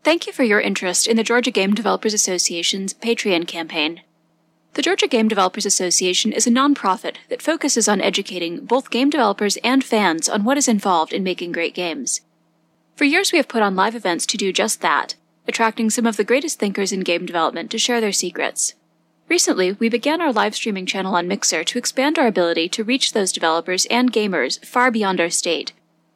Thank you for your interest in the Georgia Game Developers Association's Patreon campaign. The Georgia Game Developers Association is a nonprofit that focuses on educating both game developers and fans on what is involved in making great games. For years we have put on live events to do just that, attracting some of the greatest thinkers in game development to share their secrets. Recently, we began our live streaming channel on Mixer to expand our ability to reach those developers and gamers far beyond our state.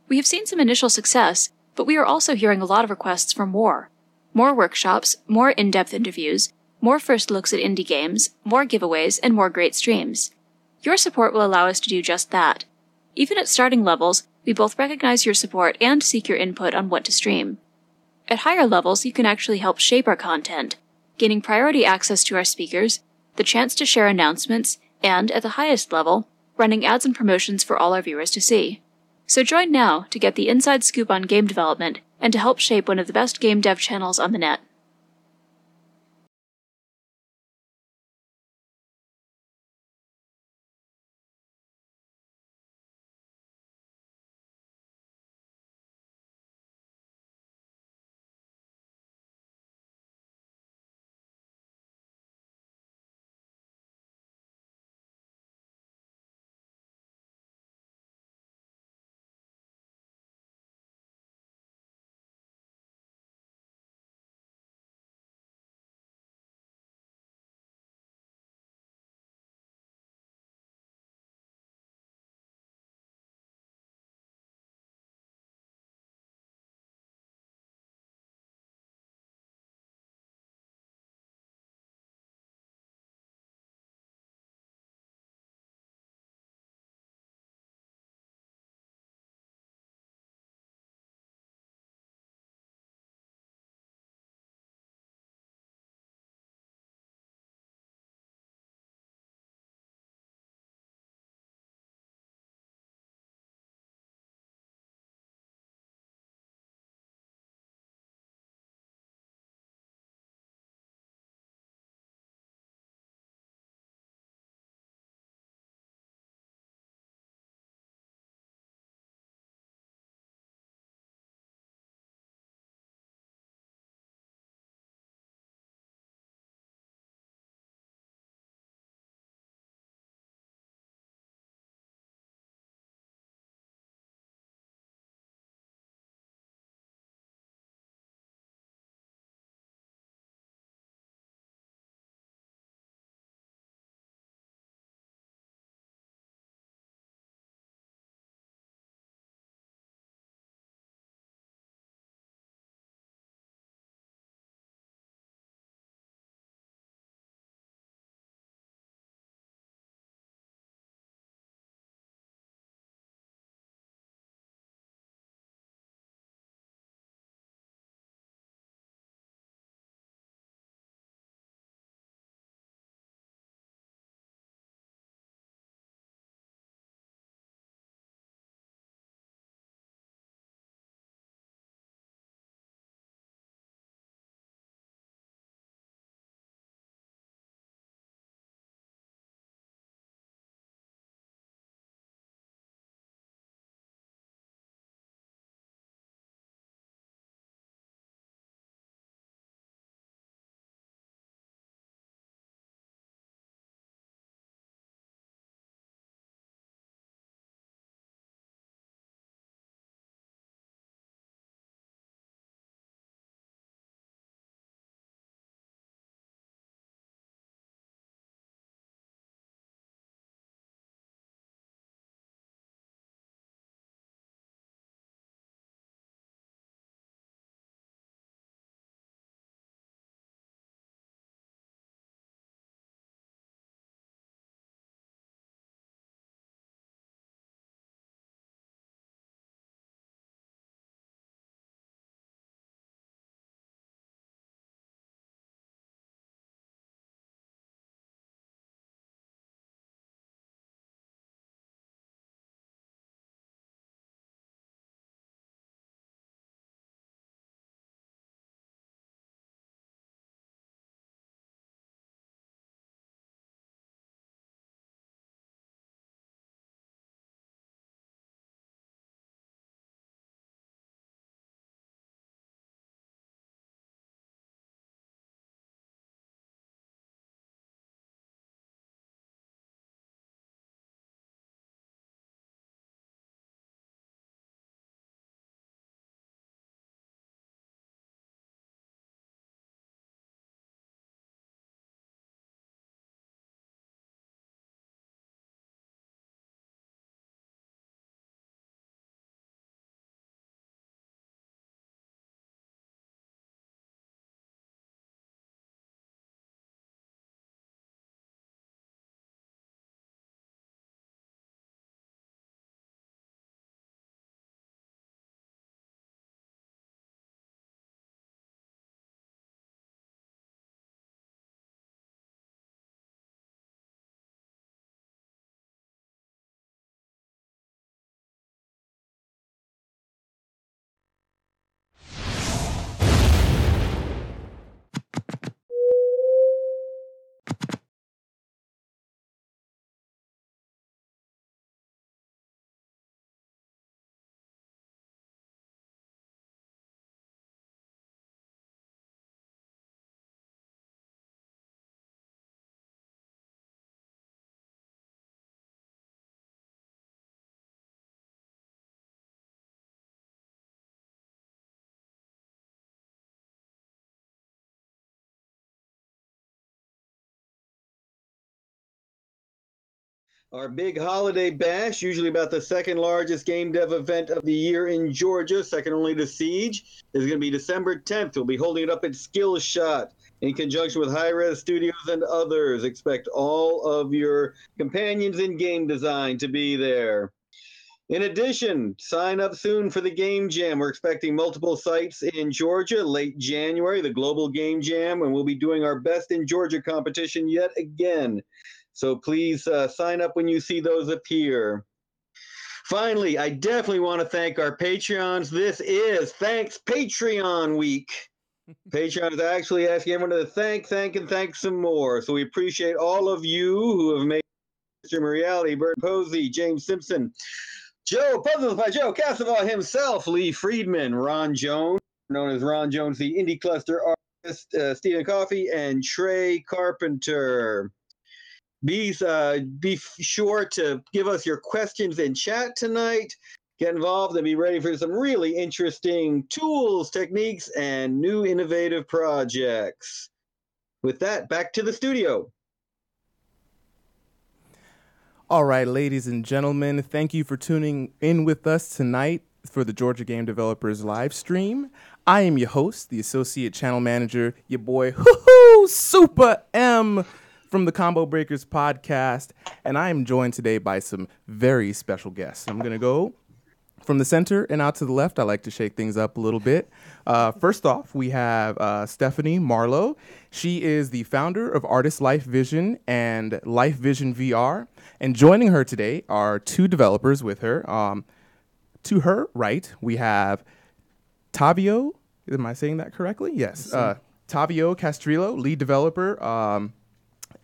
We have seen some initial success, but we are also hearing a lot of requests for more. More workshops, more in-depth interviews, more first looks at indie games, more giveaways, and more great streams. Your support will allow us to do just that. Even at starting levels, we both recognize your support and seek your input on what to stream. At higher levels, you can actually help shape our content, gaining priority access to our speakers, the chance to share announcements, and, at the highest level, running ads and promotions for all our viewers to see. So join now to get the inside scoop on game development and to help shape one of the best game dev channels on the net. Our big holiday bash, usually about the second largest game dev event of the year in Georgia, second only to Siege, is going to be December 10th. We'll be holding it up at Skillshot in conjunction with High Res Studios and others. Expect all of your companions in game design to be there. In addition, sign up soon for the Game Jam. We're expecting multiple sites in Georgia late January, the Global Game Jam, and we'll be doing our Best in Georgia competition yet again. So please sign up when you see those appear. Finally, I definitely want to thank our Patreons. This is Thanks Patreon Week. Patreon is actually asking everyone to thank, and thank some more. So we appreciate all of you who have made Stream Reality, Bert Posey, James Simpson, Joe, Puzzles by Joe Casanova himself, Lee Friedman, Ron Jones, known as Ron Jones, the Indie Cluster artist, Stephen Coffey, and Trey Carpenter. Be sure to give us your questions in chat tonight. Get involved and be ready for some really interesting tools, techniques, and new innovative projects. With that, back to the studio. All right, ladies and gentlemen, thank you for tuning in with us tonight for the Georgia Game Developers live stream. I am your host, the Associate Channel Manager, your boy, Super M from the Combo Breakers podcast, and I am joined today by some very special guests. I'm going to go from the center and out to the left. I like to shake things up a little bit. First off, we have Stephanie Marlowe. She is the founder of Artist Life Vision and Life Vision VR. And joining her today are two developers with her. To her right, we have Tavio. Am I saying that correctly? Yes. Tavio Castrillo, lead developer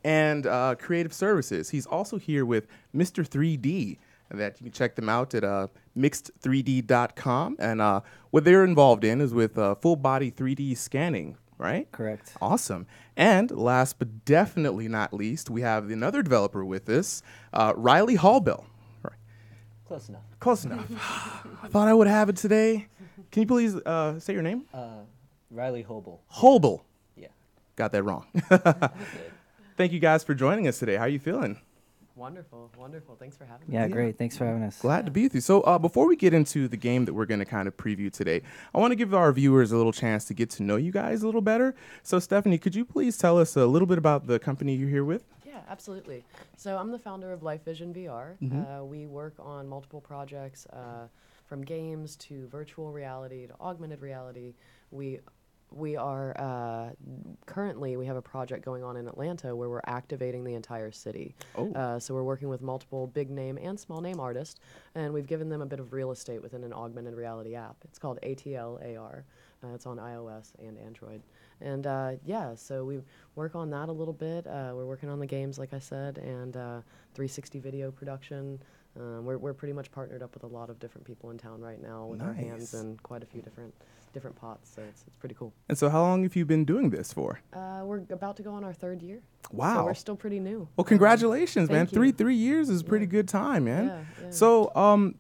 and creative services. He's also here with Mr. 3D. That you can check them out at mixed3d.com. And what they're involved in is with full body 3D scanning, right? Correct. Awesome. And last but definitely not least, we have another developer with us, Riley Hallbell. Close enough. Close enough. I thought I would have it today. Can you please say your name? Riley Hobel. Hobel. Yeah. Got that wrong. Thank you guys for joining us today. How are you feeling? Wonderful. Thanks for having me. Yeah, great. Thanks for having us. Glad to be with you. So before we get into the game that we're going to kind of preview today, I want to give our viewers a little chance to get to know you guys a little better. So Stephanie, could you please tell us a little bit about the company you're here with? Yeah, absolutely. So I'm the founder of Life Vision VR. Mm-hmm. We work on multiple projects, from games to virtual reality to augmented reality. We are currently, we have a project going on in Atlanta where we're activating the entire city. Oh. So we're working with multiple big name and small name artists, and we've given them a bit of real estate within an augmented reality app. It's called ATL AR. It's on iOS and Android. And so we work on that a little bit. We're working on the games, like I said, and 360 video production. We're pretty much partnered up with a lot of different people in town right now with our hands in quite a few different pots, so it's pretty cool. And so how long have you been doing this for? We're about to go on our third year. Wow. So we're still pretty new. Well, congratulations, man. Thank you. Three years is a pretty good time, man. Yeah. So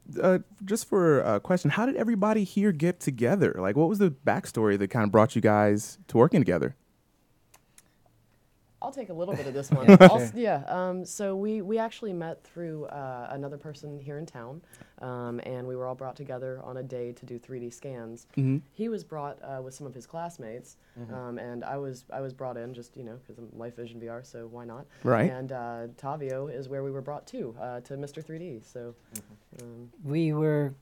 just for a question, how did everybody here get together? Like, what was the backstory that kind of brought you guys to working together? I'll take a little bit of this one. So we actually met through another person here in town, and we were all brought together on a day to do 3D scans. Mm-hmm. He was brought with some of his classmates, and I was brought in just because I'm Life Vision VR, so why not? Right. And Tavio is where we were brought to Mr. 3D. So We were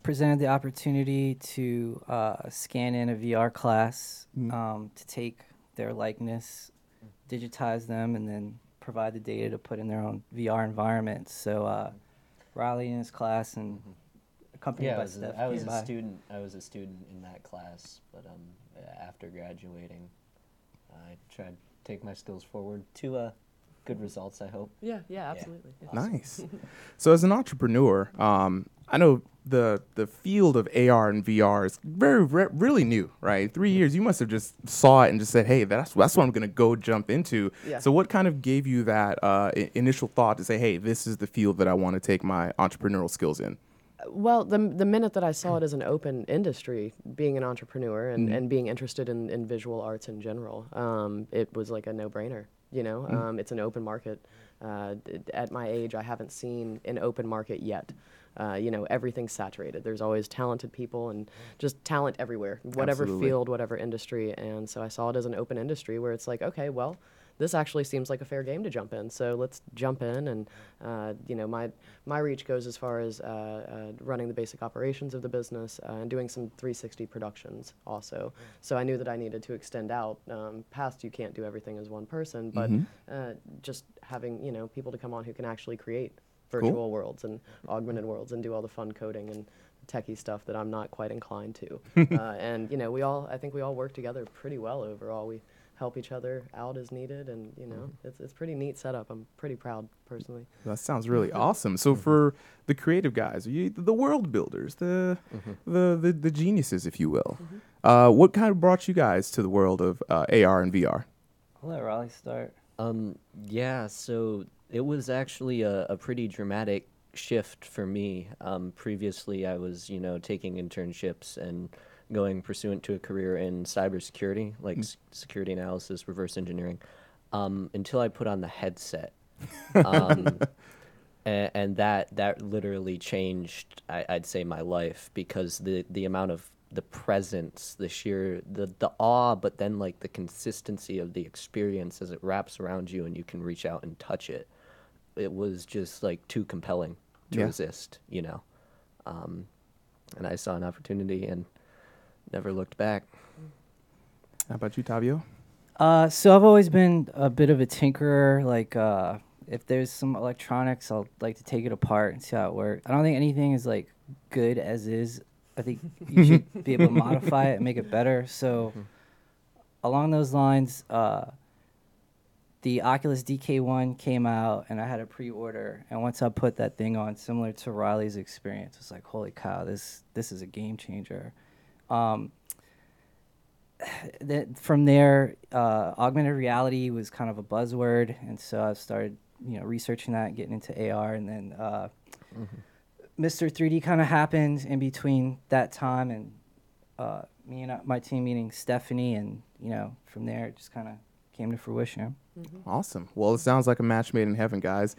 presented the opportunity to scan in a VR class to take their likeness, digitize them, and then provide the data to put in their own VR environment. So Riley in his class and accompanied by Steph. I was a student. I was a student in that class, but after graduating, I tried to take my skills forward to good results, I hope. Yeah, absolutely. Yeah. Nice. So as an entrepreneur, I know the field of AR and VR is really new, right? 3 years, you must have just saw it and just said, hey, that's what I'm going to go jump into. Yeah. So what kind of gave you that initial thought to say, hey, this is the field that I want to take my entrepreneurial skills in? Well, the minute that I saw it as an open industry, being an entrepreneur and being interested in visual arts in general, it was like a no-brainer. It's an open market. At my age, I haven't seen an open market yet. Everything's saturated. There's always talented people and just talent everywhere, whatever Absolutely. field, whatever industry. And so I saw it as an open industry where it's like, okay, well, this actually seems like a fair game to jump in. So let's jump in. And, my reach goes as far as running the basic operations of the business and doing some 360 productions also. So I knew that I needed to extend out past you can't do everything as one person, but just having, people to come on who can actually create virtual worlds and augmented worlds and do all the fun coding and techie stuff that I'm not quite inclined to. And I think we all work together pretty well overall. We help each other out as needed, and it's pretty neat setup. I'm pretty proud personally. That sounds really awesome. So for the creative guys, the world builders, the geniuses, if you will, what kind of brought you guys to the world of AR and VR? I'll let Raleigh start. Yeah, so it was actually a pretty dramatic shift for me. Previously, I was, taking internships and going pursuant to a career in cybersecurity, like security analysis, reverse engineering, until I put on the headset. And that literally changed, I'd say, my life, because the amount of the presence, the awe, but then like the consistency of the experience as it wraps around you and you can reach out and touch it. It was just like too compelling to resist, and I saw an opportunity and never looked back. How about you, Tavio? So I've always been a bit of a tinkerer. Like, if there's some electronics, I'll like to take it apart and see how it works. I don't think anything is like good as is. I think you should be able to modify it and make it better. So along those lines, the Oculus DK1 came out, and I had a pre-order. And once I put that thing on, similar to Riley's experience, it's like, holy cow, this is a game changer. From there, augmented reality was kind of a buzzword, and so I started, researching that, getting into AR, and then Mr. 3D kind of happened in between that time, and me and my team, meaning Stephanie, and from there it just kind of came to fruition. Awesome. Well, it sounds like a match made in heaven, guys.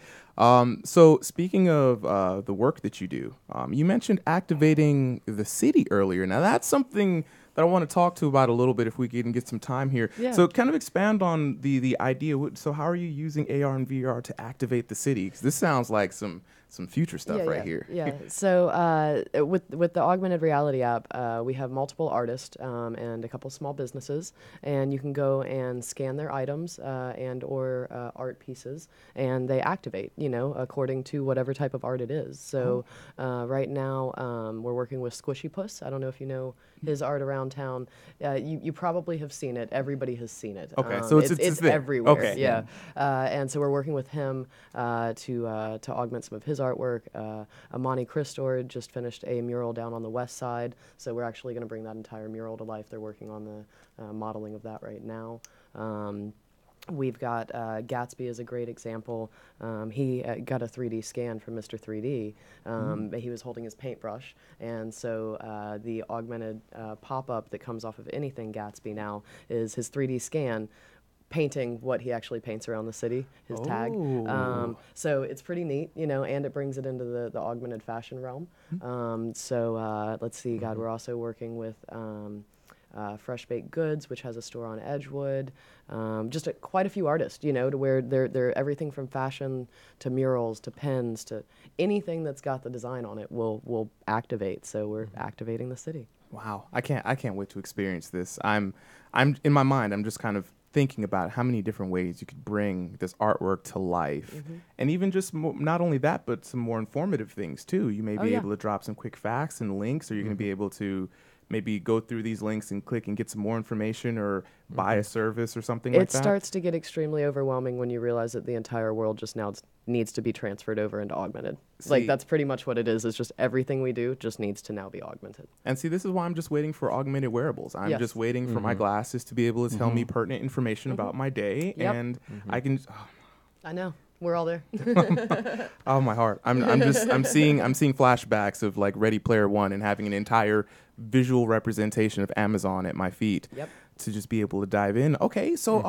So speaking of the work that you do, you mentioned activating the city earlier. Now, that's something that I want to talk to about a little bit if we can get some time here. Yeah. So kind of expand on the idea. So how are you using AR and VR to activate the city? 'Cause this sounds like some future stuff here. Yeah. So with the augmented reality app, we have multiple artists and a couple small businesses, and you can go and scan their items and or art pieces, and they activate, according to whatever type of art it is. So right now we're working with Squishy Puss. I don't know if you know his art around town. You probably have seen it. Everybody has seen it. Okay, so it's there. everywhere. Okay. Yeah. And so we're working with him to augment some of his artwork. Amani Christor just finished a mural down on the west side, so we're actually going to bring that entire mural to life. They're working on the modeling of that right now. We've got Gatsby is a great example. He got a 3D scan from Mr. 3D. He was holding his paintbrush, and so the augmented pop-up that comes off of anything Gatsby now is his 3D scan painting what he actually paints around the city, his tag. So it's pretty neat, and it brings it into the augmented fashion realm. So let's see, God, we're also working with Fresh Baked Goods, which has a store on Edgewood. Just quite a few artists, to where they're everything from fashion to murals to pens to anything that's got the design on it will activate. So we're activating the city. Wow, I can't wait to experience this. I'm in my mind, I'm just kind of thinking about how many different ways you could bring this artwork to life, and even just not only that, but some more informative things too. You may be able to drop some quick facts and links, or you're going to be able to maybe go through these links and click and get some more information, or buy a service or something like that. It starts to get extremely overwhelming when you realize that the entire world just now needs to be transferred over into augmented. Like, that's pretty much what it is. It's just everything we do just needs to now be augmented. And see, this is why I'm just waiting for augmented wearables. I'm just waiting for my glasses to be able to tell me pertinent information about my day, and I can. I know. We're all there. Oh, my heart! I'm seeing flashbacks of like Ready Player One and having an entire visual representation of Amazon at my feet. To just be able to dive in. Okay, so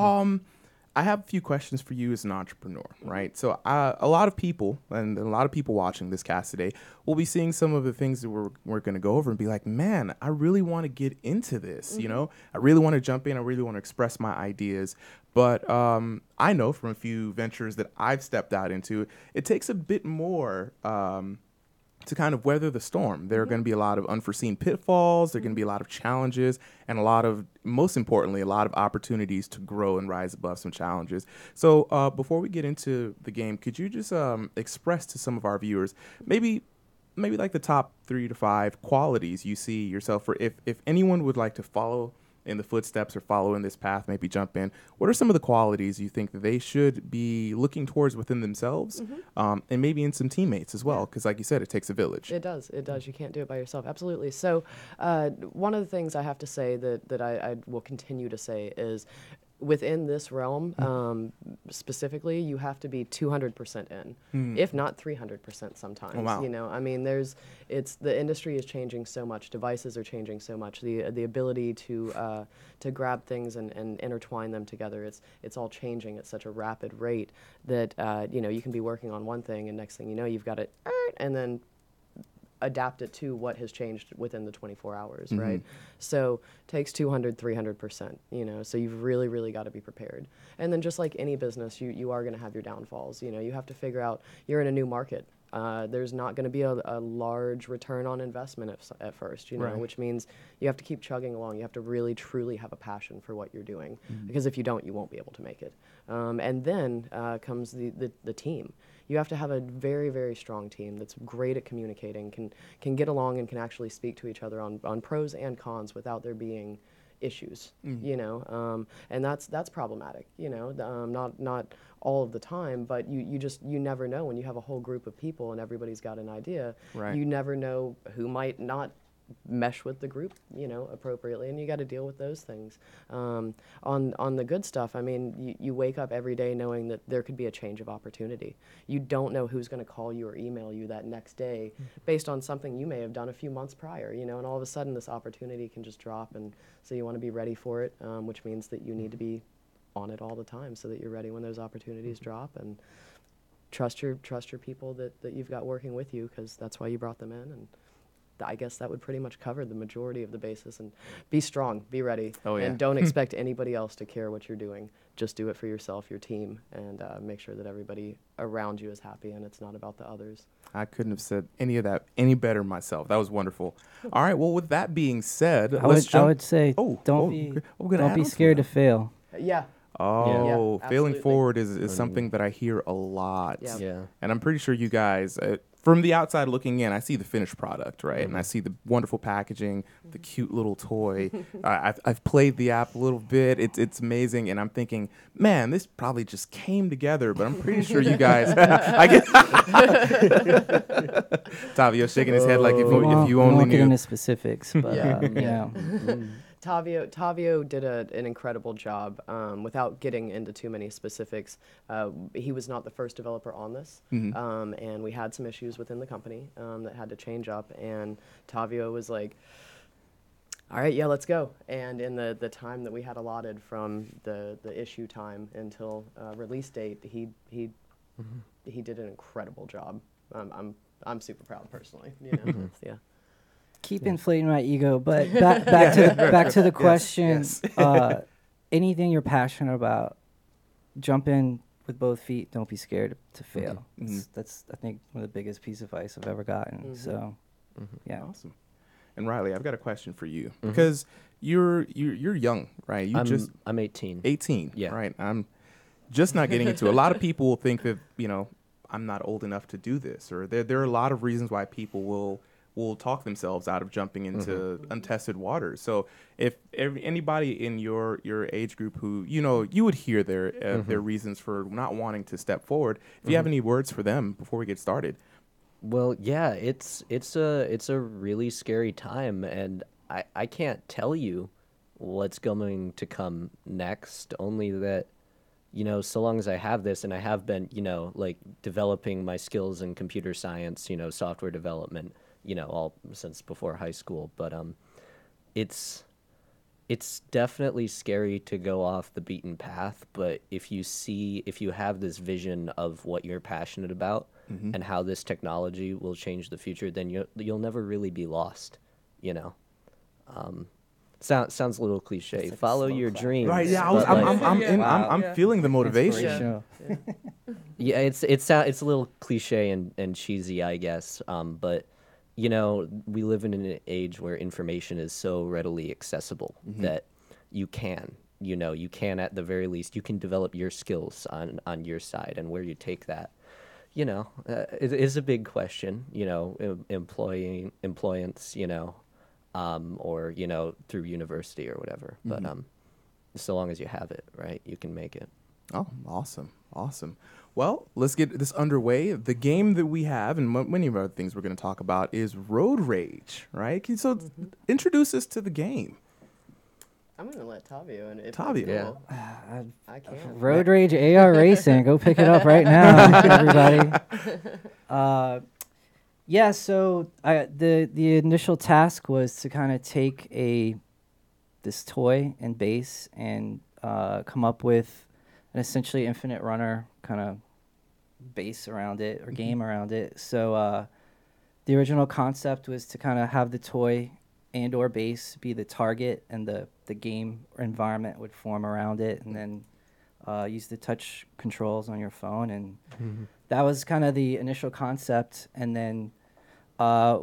I have a few questions for you as an entrepreneur, right? So a lot of people, and a lot of people watching this cast today, will be seeing some of the things that we're going to go over and be like, man, I really want to get into this, you know? I really want to jump in. I really want to express my ideas. But I know from a few ventures that I've stepped out into, it takes a bit more to kind of weather the storm. There are going to be a lot of unforeseen pitfalls. There are going to be a lot of challenges and a lot of, most importantly, a lot of opportunities to grow and rise above some challenges. So before we get into the game, could you just express to some of our viewers, maybe like the top 3 to 5 qualities you see yourself for, if anyone would like to follow in the footsteps or follow in this path, maybe jump in, what are some of the qualities you think that they should be looking towards within themselves, and maybe in some teammates as well? Because like you said, it takes a village. It does. You can't do it by yourself. Absolutely. So one of the things I have to say that I will continue to say is, within this realm, specifically, you have to be 200% in, if not 300% sometimes. Oh, wow. You know, I mean, the industry is changing so much. Devices are changing so much. The ability to grab things and intertwine them together, it's all changing at such a rapid rate that you know, you can be working on one thing, and next thing you know, you've got it, and then adapt it to what has changed within the 24 hours, right? So takes 200, 300%, you know, so you've really, really got to be prepared. And then just like any business, you are going to have your downfalls. You know, you have to figure out, you're in a new market. There's not going to be a large return on investment at first, you know, Right. which means you have to keep chugging along. You have to really, truly have a passion for what you're doing, because if you don't, you won't be able to make it. And then comes the team. You have to have a very, very strong team that's great at communicating, can get along and can actually speak to each other on pros and cons without there being issues, you know, and that's problematic, you know, not all of the time, but you never know when you have a whole group of people and everybody's got an idea. Right. You never know who might not mesh with the group, you know, appropriately, and you got to deal with those things. On the good stuff, I mean, you wake up every day knowing that there could be a change of opportunity. You don't know who's going to call you or email you that next day based on something you may have done a few months prior, you know, and all of a sudden this opportunity can just drop, and so you want to be ready for it, which means that you need to be on it all the time so that you're ready when those opportunities drop, and trust your people that you've got working with you, because that's why you brought them in. And I guess that would pretty much cover the majority of the basis. And be strong, be ready, and don't expect anybody else to care what you're doing. Just do it for yourself, your team, and make sure that everybody around you is happy, and it's not about the others. I couldn't have said any of that any better myself. That was wonderful. All right, well, with that being said, I would say don't be scared to fail. Yeah. Oh, Yeah, failing absolutely. forward is something that I hear a lot. Yeah. Yeah. And I'm pretty sure you guys, from the outside looking in, I see the finished product, right? And I see the wonderful packaging, the cute little toy. I've played the app a little bit. It's amazing. And I'm thinking, man, this probably just came together. But I'm pretty sure you guys, I guess. Tavio shaking his head like if you only won't get knew. into specifics, but Yeah. you know. Tavio did an incredible job. Without getting into too many specifics, he was not the first developer on this, and we had some issues within the company that had to change up, and Tavio was like, all right, yeah, let's go. And in the time that we had allotted from the issue time until release date, he did an incredible job. I'm super proud personally, you know. Yeah. Keep inflating my ego, but back to the question. yes. Anything you're passionate about, jump in with both feet. Don't be scared to fail. That's I think one of the biggest piece of advice I've ever gotten. So, yeah. Awesome. And Riley, I've got a question for you because you're young, right? I'm 18. 18, Yeah. right? I'm just not getting into it. A lot of people will think that, you know, I'm not old enough to do this, or there are a lot of reasons why people will talk themselves out of jumping into untested waters. So if anybody in your age group who, you know, you would hear their reasons for not wanting to step forward, if you have any words for them before we get started. Well, yeah, it's a really scary time, and I can't tell you what's going to come next, only that, you know, so long as I have this, and I have been, you know, like developing my skills in computer science, you know, software development, you know, all since before high school. But it's it's definitely scary to go off the beaten path, but if you have this vision of what you're passionate about and how this technology will change the future, then you'll never really be lost, you know. Sounds a little cliche. like a Follow slow your clap. dreams. Right? Yeah, but, like, I'm feeling the motivation. Inspirational. yeah, it's a little cliche and cheesy, I guess. But you know, we live in an age where information is so readily accessible that you can at the very least, you can develop your skills on your side, and where you take that, you know, it is a big question, you know, employance, you know, or, you know, through university or whatever. But so long as you have it, right, you can make it. Oh, awesome. Well, let's get this underway. The game that we have, and many of other things we're going to talk about, is Road Rage, right? So introduce us to the game. I'm gonna let Tavio and if Tavio. That's Yeah. cool, I can. Road Rage AR Racing. Go pick it up right now, everybody. Yeah, so the initial task was to kind of take this toy and base and come up with an essentially infinite runner kind of base around it or game around it. So the original concept was to kind of have the toy and or base be the target, and the game environment would form around it, and then use the touch controls on your phone. And that was kind of the initial concept. And then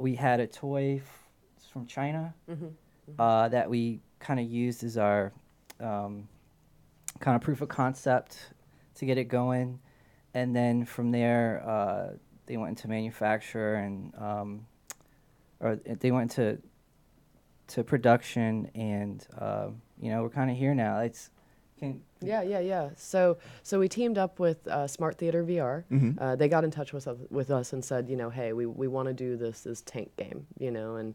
we had a toy from China that we kind of used as our kind of proof of concept to get it going. And then from there, they went into manufacture and or they went to production, and you know, we're kind of here now. Yeah. So we teamed up with Smart Theater VR. They got in touch with us and said, you know, hey, we want to do this tank game, you know, and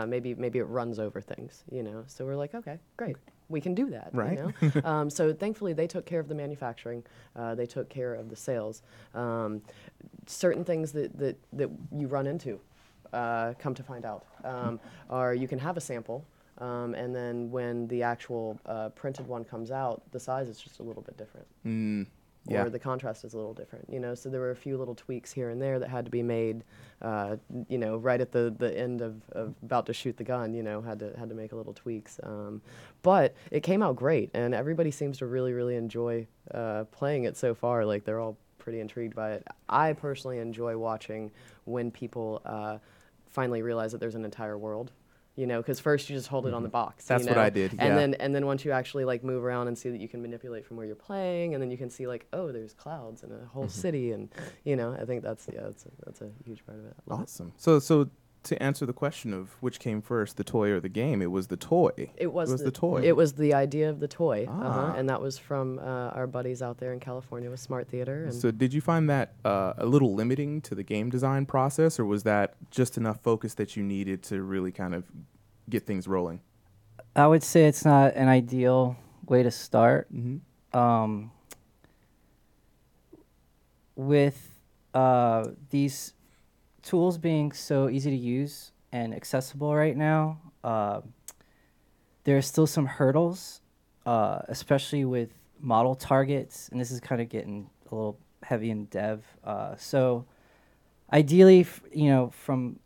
maybe it runs over things, you know. So we're like, okay, great, we can do that, right? You know? So thankfully they took care of the manufacturing, they took care of the sales. Certain things that you run into, come to find out, are you can have a sample. And then when the actual printed one comes out, the size is just a little bit different. Yeah. Or the contrast is a little different, you know. So there were a few little tweaks here and there that had to be made, you know, right at the end of about to shoot the gun, you know, had to make a little tweaks. But it came out great, and everybody seems to really, really enjoy playing it so far. Like, they're all pretty intrigued by it. I personally enjoy watching when people finally realize that there's an entire world. You know, because first you just hold it on the box. That's you know? what I did. And yeah. then once you actually like move around and see that you can manipulate from where you're playing, and then you can see like, oh, there's clouds and a whole city, and you know, I think that's a huge part of it. I love Awesome. So to answer the question of which came first, the toy or the game, it was the toy. It was the toy. It was the idea of the toy, Ah. and that was from our buddies out there in California with Smart Theater. And So did you find that a little limiting to the game design process, or was that just enough focus that you needed to really kind of get things rolling? I would say it's not an ideal way to start. With these tools being so easy to use and accessible right now, there are still some hurdles, especially with model targets, and this is kind of getting a little heavy in dev. So ideally, you know, from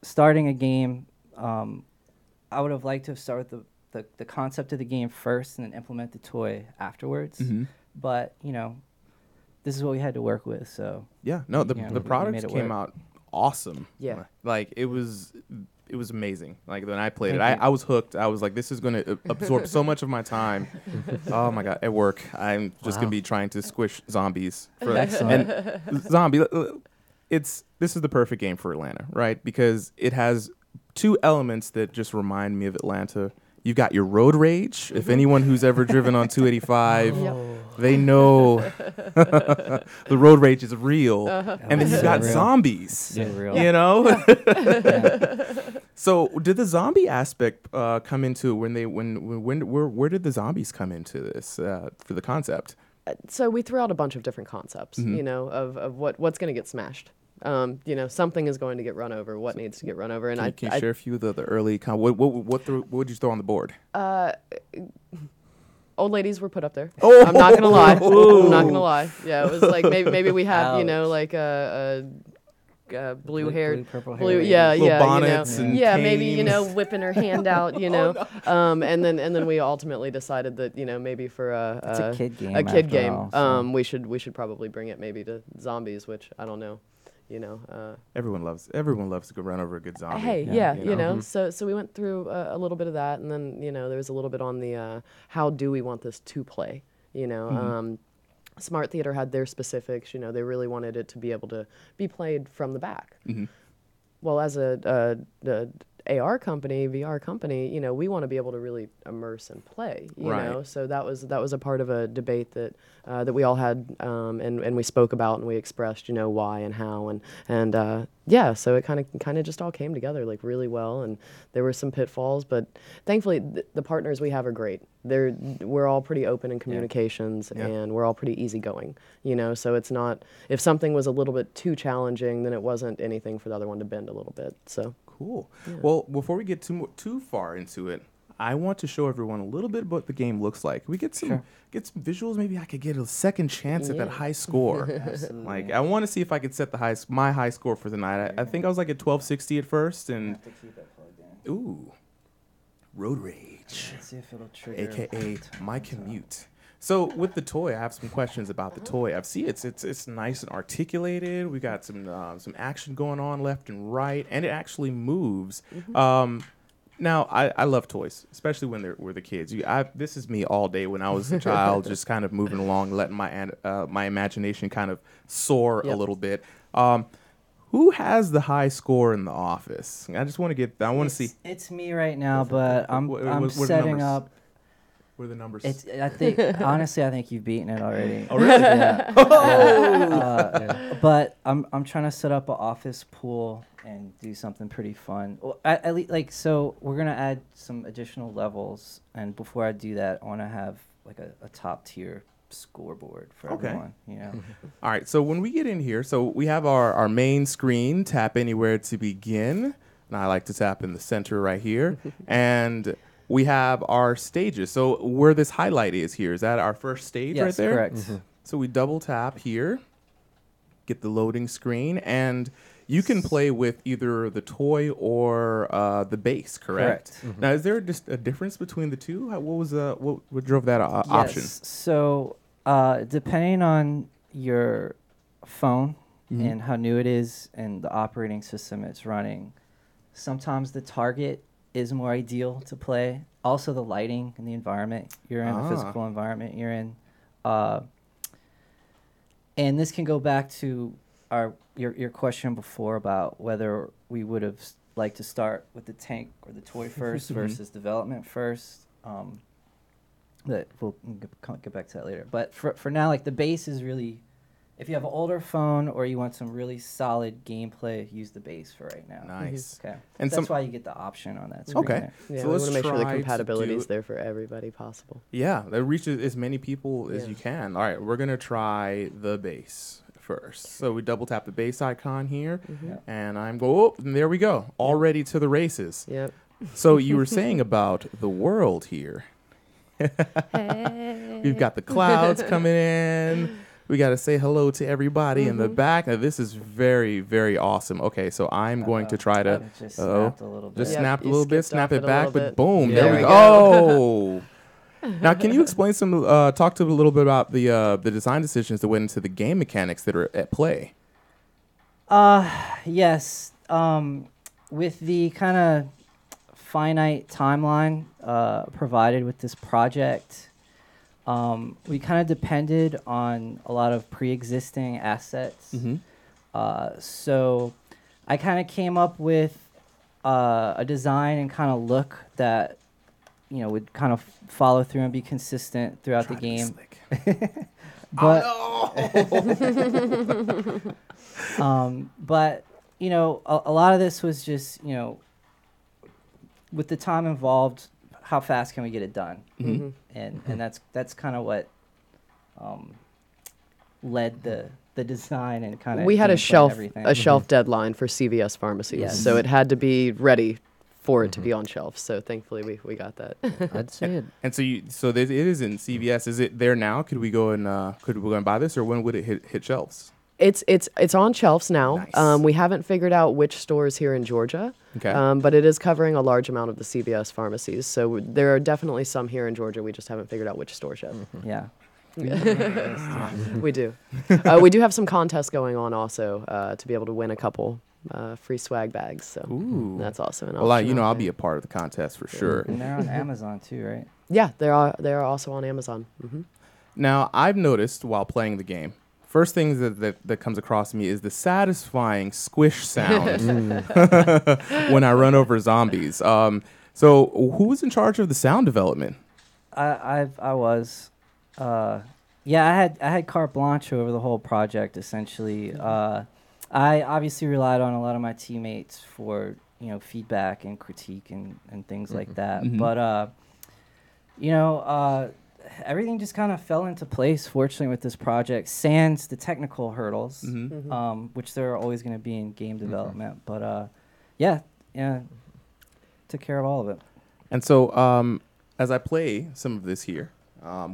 starting a game, I would have liked to have started with the concept of the game first and then implement the toy afterwards. But, you know, this is what we had to work with. So Yeah. No, the we products made it came work. out awesome. Yeah. Like it was amazing. Like when I played Thank it, you. I was hooked. I was like, this is going to absorb so much of my time. Oh my God. At work, I'm just going to be trying to squish zombies. Excellent. And zombie, this is the perfect game for Atlanta, right? Because it has two elements that just remind me of Atlanta. You've got your road rage. If anyone who's ever driven on 285, they know the road rage is real. And then you've got real. zombies, So real. you know? So did the zombie aspect come into where did the zombies come into this for the concept? so we threw out a bunch of different concepts, you know, of what's going to get smashed. You know, something is going to get run over. What needs to get run over? And Can you share a few of the early what would you throw on the board? Old ladies were put up there. Oh. I'm not gonna lie. I'm not gonna lie. Yeah, it was like maybe we have you know like a blue haired, blue, purple blue, hair yeah, Little yeah, bonnets you know, and yeah, maybe you canes. know whipping her hand out, you know, and then we ultimately decided that you know maybe for It's a kid game. a kid after game, all, so. we should probably bring it maybe to zombies, which I don't know, you know. Everyone loves to go run over a good zombie. Hey, yeah, you you know? know, so we went through a little bit of that, and then you know there was a little bit on the how do we want this to play, you know. Smart Theater had their specifics, you know, they really wanted it to be able to be played from the back. Well, as a AR company, VR company, you know, we want to be able to really immerse and play, you Right. know. So that was a part of a debate that that we all had, and we spoke about and we expressed, you know, why and how and yeah. So it kind of just all came together like really well, and there were some pitfalls, but thankfully the partners we have are great. We're all pretty open in communications, and we're all pretty easygoing, you know. So it's not if something was a little bit too challenging, then it wasn't anything for the other one to bend a little bit. So. Cool. Well, before we get too far into it, I want to show everyone a little bit what the game looks like. We get some visuals. Maybe I could get a second chance at that high score. Like I want to see if I could set my high score for the night. I think I was like at 1260 at first, and ooh, Road Rage, Let's see if it'll trigger. aka My Commute. So with the toy, I have some questions about the toy. I've seen it's nice and articulated. We got some action going on left and right, and it actually moves. Now I love toys, especially when we're the kids. This is me all day when I was a child, just kind of moving along, letting my imagination kind of soar a little bit. Who has the high score in the office? I just want to see. It's me right now, but I'm What are the setting numbers? up. What are the numbers? I think honestly, I think you've beaten it already. Oh really? Yeah. But I'm trying to set up an office pool and do something pretty fun. Well, at least so we're gonna add some additional levels, and before I do that, I want to have like a top tier scoreboard for everyone. You know. All right. So when we get in here, so we have our main screen. Tap anywhere to begin, and I like to tap in the center right here, and we have our stages. So where this highlight is here, is that our first stage right there? Correct. So we double tap here, get the loading screen, and you can play with either the toy or the base, correct? Now, is there just a difference between the two? What was what drove that option? Yes. So depending on your phone and how new it is and the operating system it's running, sometimes the target is more ideal to play. Also, the lighting and the environment you're in, the physical environment you're in. And this can go back to your question before about whether we would have liked to start with the tank or the toy first versus development first. But we'll get back to that later. But for now, like the base is really, if you have an older phone or you want some really solid gameplay, use the base for right now. Nice. Okay. And That's why you get the option on that screen. Okay. there. Yeah, So we let's want to make sure the try to compatibility is do- there for everybody possible. Yeah, that reaches as many people as Yeah. you can. All right, we're going to try the base first. So we double tap the base icon here, and and there we go. Already to the races. Yep. So you were saying about the world here. We've got the clouds coming in. We got to say hello to everybody in the back. Now, this is very, very awesome. Okay, so I'm going to try to... It just snapped a little bit. Just Yep, snapped a you little bit, skipped snap off it it a back, little but bit. boom, Yeah. there we There go. Now, can you explain talk to a little bit about the design decisions that went into the game mechanics that are at play? Yes. With the kind of finite timeline provided with this project, we kind of depended on a lot of pre-existing assets. So I kind of came up with a design and kind of look that, you know, would kind of follow through and be consistent throughout the game. But but you know, a lot of this was just, you know, with the time involved, how fast can we get it done? And that's kind of what led the the design and kind of We had a shelf everything. shelf deadline for CVS pharmacies, Yes. so it had to be ready for it to be on shelf. So thankfully we got that. I'd say it. And so it is in CVS. Is it there now? Could we go and buy this, or when would it hit shelves? It's on shelves now. Nice. We haven't figured out which stores here in Georgia, Okay. but it is covering a large amount of the CVS pharmacies. So there are definitely some here in Georgia. We just haven't figured out which stores yet. Yeah. We do. We do have some contests going on also to be able to win a couple free swag bags. So Ooh. that's also an option. Well, out I'll there. be a part of the contest for sure. And they're on Amazon too, right? Yeah, they are also on Amazon. Hmm. Now, I've noticed while playing the game, first thing that comes across me is the satisfying squish sound when I run over zombies. So who was in charge of the sound development? I was. Yeah, I had carte blanche over the whole project essentially. I obviously relied on a lot of my teammates for feedback and critique and things like that. Mhm. But everything just kind of fell into place. Fortunately, with this project, sans the technical hurdles, which there are always going to be in game development. But yeah, took care of all of it. And so as I play some of this here,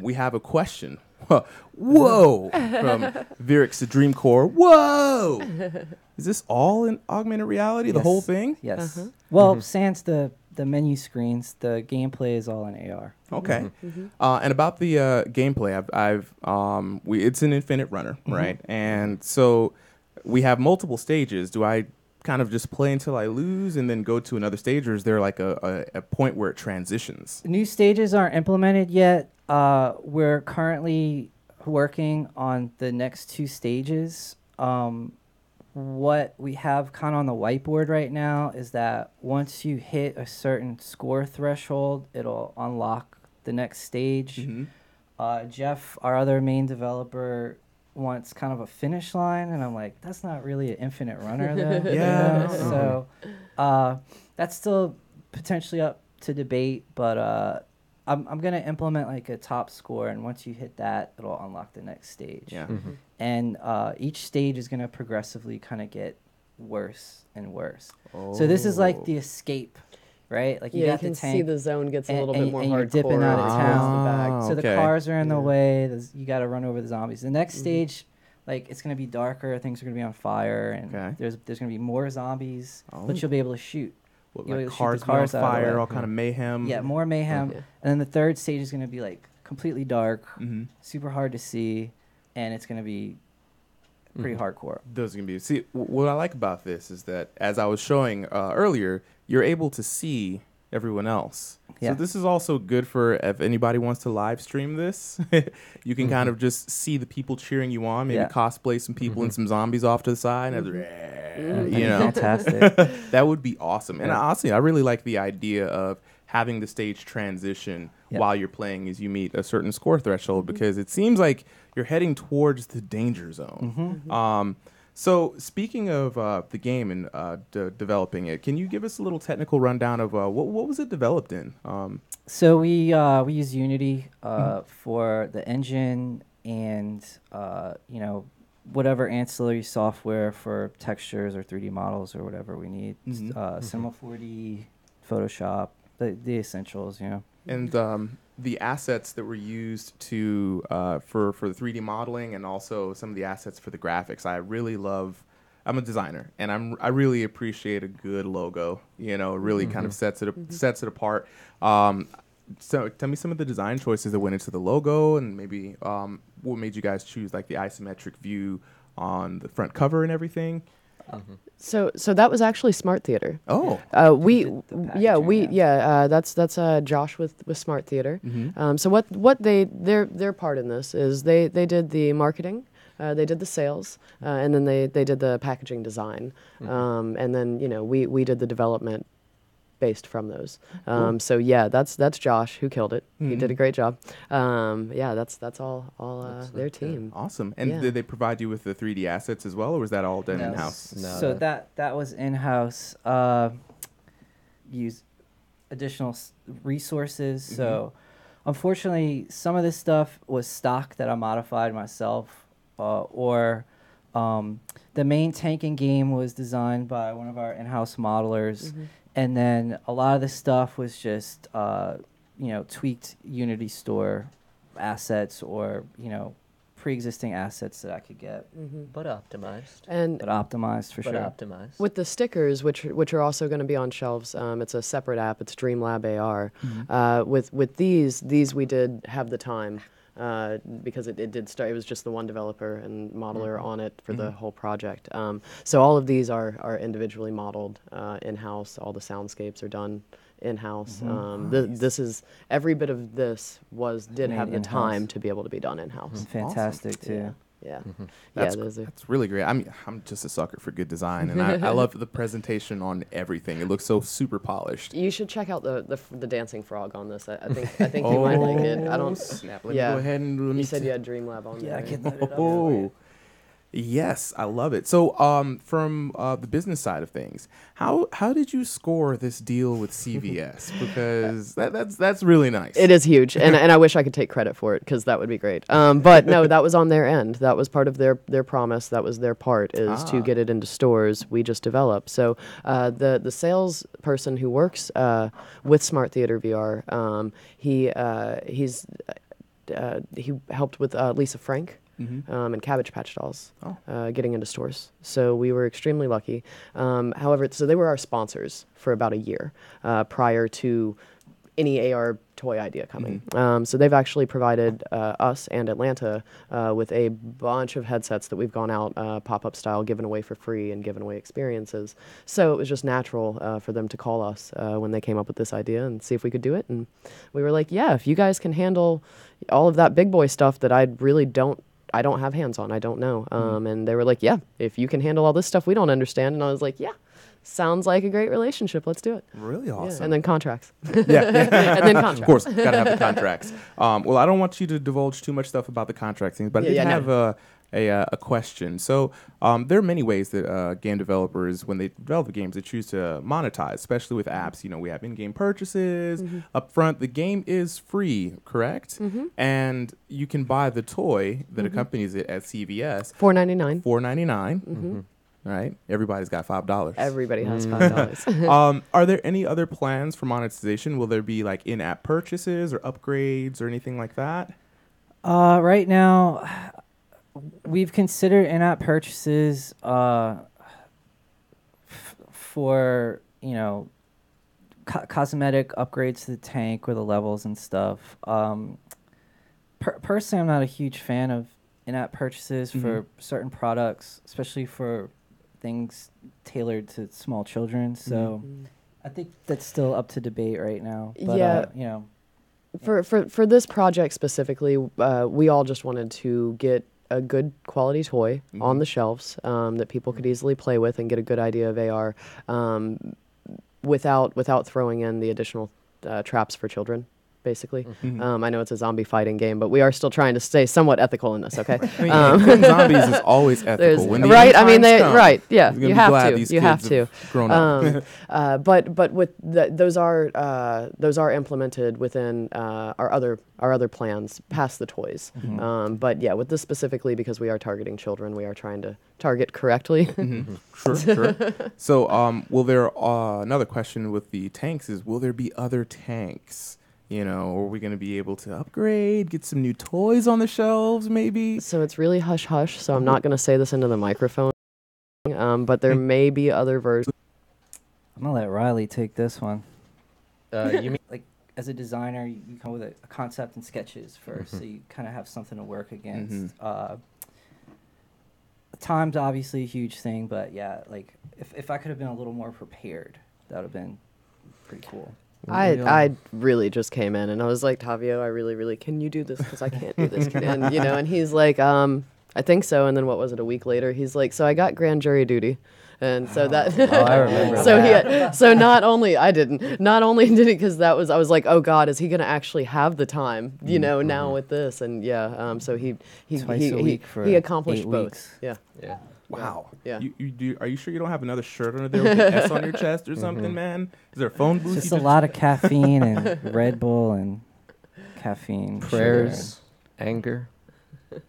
we have a question. Whoa! From Virix to Dream Core. Whoa! Is this all in augmented reality, the Yes. whole thing? Yes. Well, sans the menu screens, the gameplay is all in AR. Okay. And about the gameplay, it's an infinite runner, right? And so we have multiple stages. Do I kind of just play until I lose and then go to another stage, or is there like a point where it transitions? New stages aren't implemented yet. We're currently working on the next 2 stages. What we have kind of on the whiteboard right now is that once you hit a certain score threshold, it'll unlock the next stage. Jeff, our other main developer, wants kind of a finish line, and I'm like, that's not really an infinite runner, though. Yeah. So that's still potentially up to debate, but I'm gonna implement like a top score, and once you hit that, it'll unlock the next stage. Yeah. And each stage is gonna progressively kind of get worse and worse. So this is like the escape, right? Like you You got can the tank. see the zone gets a and- little and- bit more and you're hardcore. dipping out of towards town. the back. So the Okay. cars are in the Yeah. way. You got to run over the zombies. The next stage, like it's gonna be darker. Things are gonna be on fire, and Okay. there's gonna be more zombies, Oh. but you'll be able to shoot. What, You'll like shoot the cars, cars on out of the fire, way. all kind of mayhem. Yeah, more mayhem. Yeah. And then the third stage is gonna be like completely dark, Mm-hmm. super hard to see, and it's gonna be pretty hardcore. Those are gonna be. See, what I like about this is that as I was showing earlier, you're able to see everyone else. Yeah. So this is also good for if anybody wants to live stream this. You can kind of just see the people cheering you on. Maybe Yeah. cosplay some people and some zombies off to the side. And That'd you be know, fantastic. that would be awesome. And Yeah. honestly, I really like the idea of having the stage transition Yeah. while you're playing as you meet a certain score threshold, because it seems like you're heading towards the danger zone. So speaking of the game and developing it, can you give us a little technical rundown of what was it developed in? So we use Unity for the engine and whatever ancillary software for textures or 3D models or whatever we need. Cinema 4D, Photoshop, the essentials, And the assets that were used to for the 3D modeling, and also some of the assets for the graphics. I really love. I'm a designer, and I really appreciate a good logo. It really kind of sets it apart. So tell me some of the design choices that went into the logo, and maybe what made you guys choose like the isometric view on the front cover and everything. So that was actually Smart Theater. Oh, That's Josh with Smart Theater. So what their part in this is they did the marketing, they did the sales, and then they did the packaging design, and then we did the development based from those. So yeah, that's Josh who killed it. He did a great job. That's all their team. awesome! And Yeah. did they provide you with the 3D assets as well, or was that all done in house? No, So that was in-house. Use additional resources. So unfortunately, some of this stuff was stock that I modified myself, or The main tank in game was designed by one of our in-house modelers, and then a lot of the stuff was just tweaked Unity store assets or pre-existing assets that I could get, But optimized. And but optimized for But sure. optimized. with the stickers, which are also going to be on shelves, it's a separate app. It's Dreamlab AR. With these we did have the time because it did start. It was just the one developer and modeler on it for the whole project. So all of these are individually modeled in-house. All the soundscapes are done in-house. This is every bit of this did Made have the in-house. time to be able to be done in-house. Fantastic too. Yeah. That's, Yeah, those are. that's really great. I mean, I'm just a sucker for good design, and I love the presentation on everything. It looks so super polished. You should check out the dancing frog on this. I think you might like it. I don't. Snap. Let Yeah. me go ahead and let me You said you had Dreamlab on Yeah, I there. can load it up. Oh, yes, I love it. So, from the business side of things, how did you score this deal with CVS? Because that's really nice. It is huge, and I wish I could take credit for it because that would be great. But no, that was on their end. That was part of their promise. That was their part is to get it into stores. We just developed. So the salesperson who works with Smart Theater VR, he helped with Lisa Frank. And Cabbage Patch Dolls getting into stores. So we were extremely lucky. However, so they were our sponsors for about a year prior to any AR toy idea coming. So they've actually provided us and Atlanta with a bunch of headsets that we've gone out pop-up style, given away for free and given away experiences. So it was just natural for them to call us when they came up with this idea and see if we could do it. And we were like, yeah, if you guys can handle all of that big boy stuff that I don't have hands on. I don't know. And they were like, yeah, if you can handle all this stuff we don't understand. And I was like, yeah, sounds like a great relationship. Let's do it. really awesome. Yeah. And then contracts. yeah. And then contracts. Of course, gotta have the contracts. Well, I don't want you to divulge too much stuff about the contract things, but I did have a question. So there are many ways that game developers, when they develop games, they choose to monetize, especially with apps. We have in-game purchases. Up front, the game is free, correct? And you can buy the toy that accompanies it at CVS. $4.99. $4.99. Right? Everybody's got $5. Everybody has $5. Are there any other plans for monetization? Will there be like in-app purchases or upgrades or anything like that? Right now, we've considered in-app purchases for cosmetic upgrades to the tank or the levels and stuff. Personally, I'm not a huge fan of in-app purchases for certain products, especially for things tailored to small children. So I think that's still up to debate right now. But, Yeah. For this project specifically, we all just wanted to get a good quality toy on the shelves that people could easily play with and get a good idea of AR without throwing in the additional traps for children. Basically, I know it's a zombie fighting game, but we are still trying to stay somewhat ethical in this. Okay, Killing zombies is always ethical. When the right? end I mean, times come, Yeah, you're gonna you be have glad to. these You have kids to. grown up. But with those are implemented within our other plans past the toys. But yeah, with this specifically, because we are targeting children, we are trying to target correctly. Sure. So, will there another question with the tanks is, will there be other tanks? Are we going to be able to upgrade, get some new toys on the shelves, maybe? So it's really hush hush. So I'm not going to say this into the microphone. But there may be other versions. I'm gonna let Riley take this one. You mean Like, as a designer, you come with a concept and sketches first, so you kind of have something to work against. Time's obviously a huge thing, but yeah, like if I could have been a little more prepared, that would have been pretty cool. I really just came in and I was like, Tavio, I really, can you do this? Because I can't do this. And he's like, I think so. And then what was it, a week later? He's like, so I got grand jury duty. And so that, I remember so that. not only did it because I was like, oh God, is he going to actually have the time, now with this? And yeah, so he Twice a week for he accomplished 8 both. weeks. Yeah. Wow. Yeah. Are you sure you don't have another shirt under there with an S on your chest or something, man? Is there a phone booth? It's just you a lot of caffeine and Red Bull and caffeine. prayers, anger?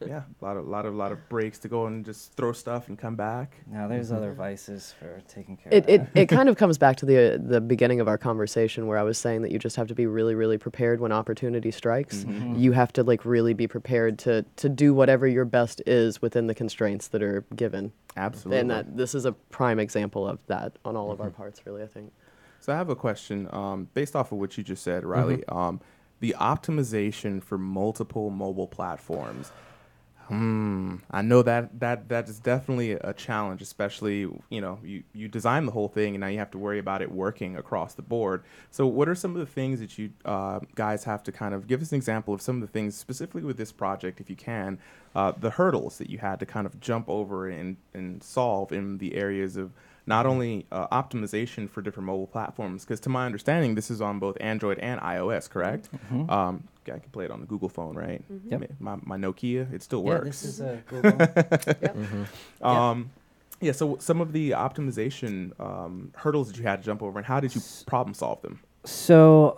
Yeah, a lot of breaks to go and just throw stuff and come back. Now there's other vices for taking care of It that. it kind of comes back to the beginning of our conversation where I was saying that you just have to be really, really prepared when opportunity strikes. You have to like really be prepared to do whatever your best is within the constraints that are given. Absolutely. And that this is a prime example of that on all of our parts, really, I think. So I have a question based off of what you just said, Riley. The optimization for multiple mobile platforms. I know that is definitely a challenge, especially, you design the whole thing and now you have to worry about it working across the board. So what are some of the things that you guys have to kind of give us an example of some of the things specifically with this project, if you can, the hurdles that you had to kind of jump over and solve in the areas of not only optimization for different mobile platforms, because to my understanding, this is on both Android and iOS, correct? I can play it on the Google phone, right? Yep. My Nokia, it still Yeah, works. this is a Google. Yeah, so some of the optimization hurdles that you had to jump over, and how did you problem solve them? So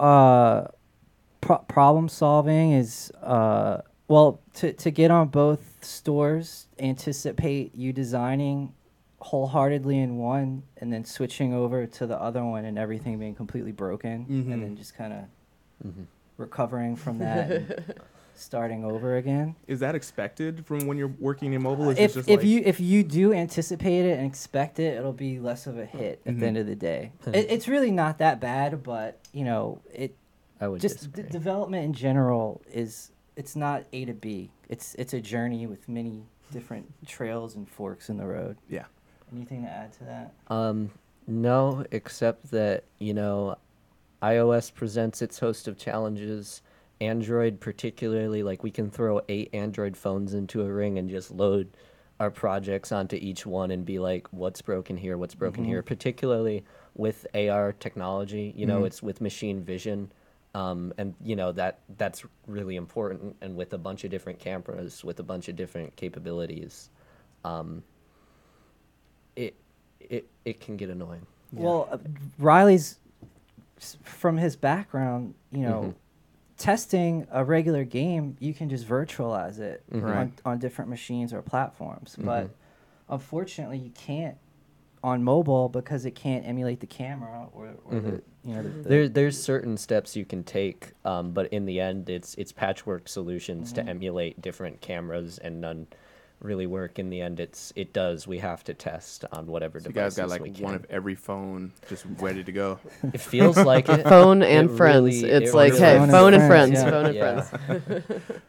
problem solving is well, to get on both stores, anticipate you designing wholeheartedly in one and then switching over to the other one and everything being completely broken, and then just kind of recovering from that and starting over again. Is that expected from when you're working in mobile? Is it If just if like, you if you do anticipate it and expect it, it'll be less of a hit at the end of the day. It's really not that bad, but I would just disagree. development in general it's not A to B. It's a journey with many different trails and forks in the road. yeah. Anything to add to that? No, except that, iOS presents its host of challenges. Android particularly, like we can throw 8 Android phones into a ring and just load our projects onto each one and be like, what's broken here, what's broken here, particularly with AR technology, it's with machine vision. And that's really important, and with a bunch of different cameras, with a bunch of different capabilities, it can get annoying. Well, Riley's from his background, testing a regular game, you can just virtualize it on different machines or platforms. But unfortunately, you can't on mobile because it can't emulate the camera or There's certain steps you can take, but in the end, it's patchwork solutions to emulate different cameras, and none really work. In the end, we have to test on whatever So you guys devices got we like can. one of every phone just ready to go. It feels like it. Phone and It friends. really- It's it like, really hey, is. phone and friends, yeah. phone and Yeah. friends.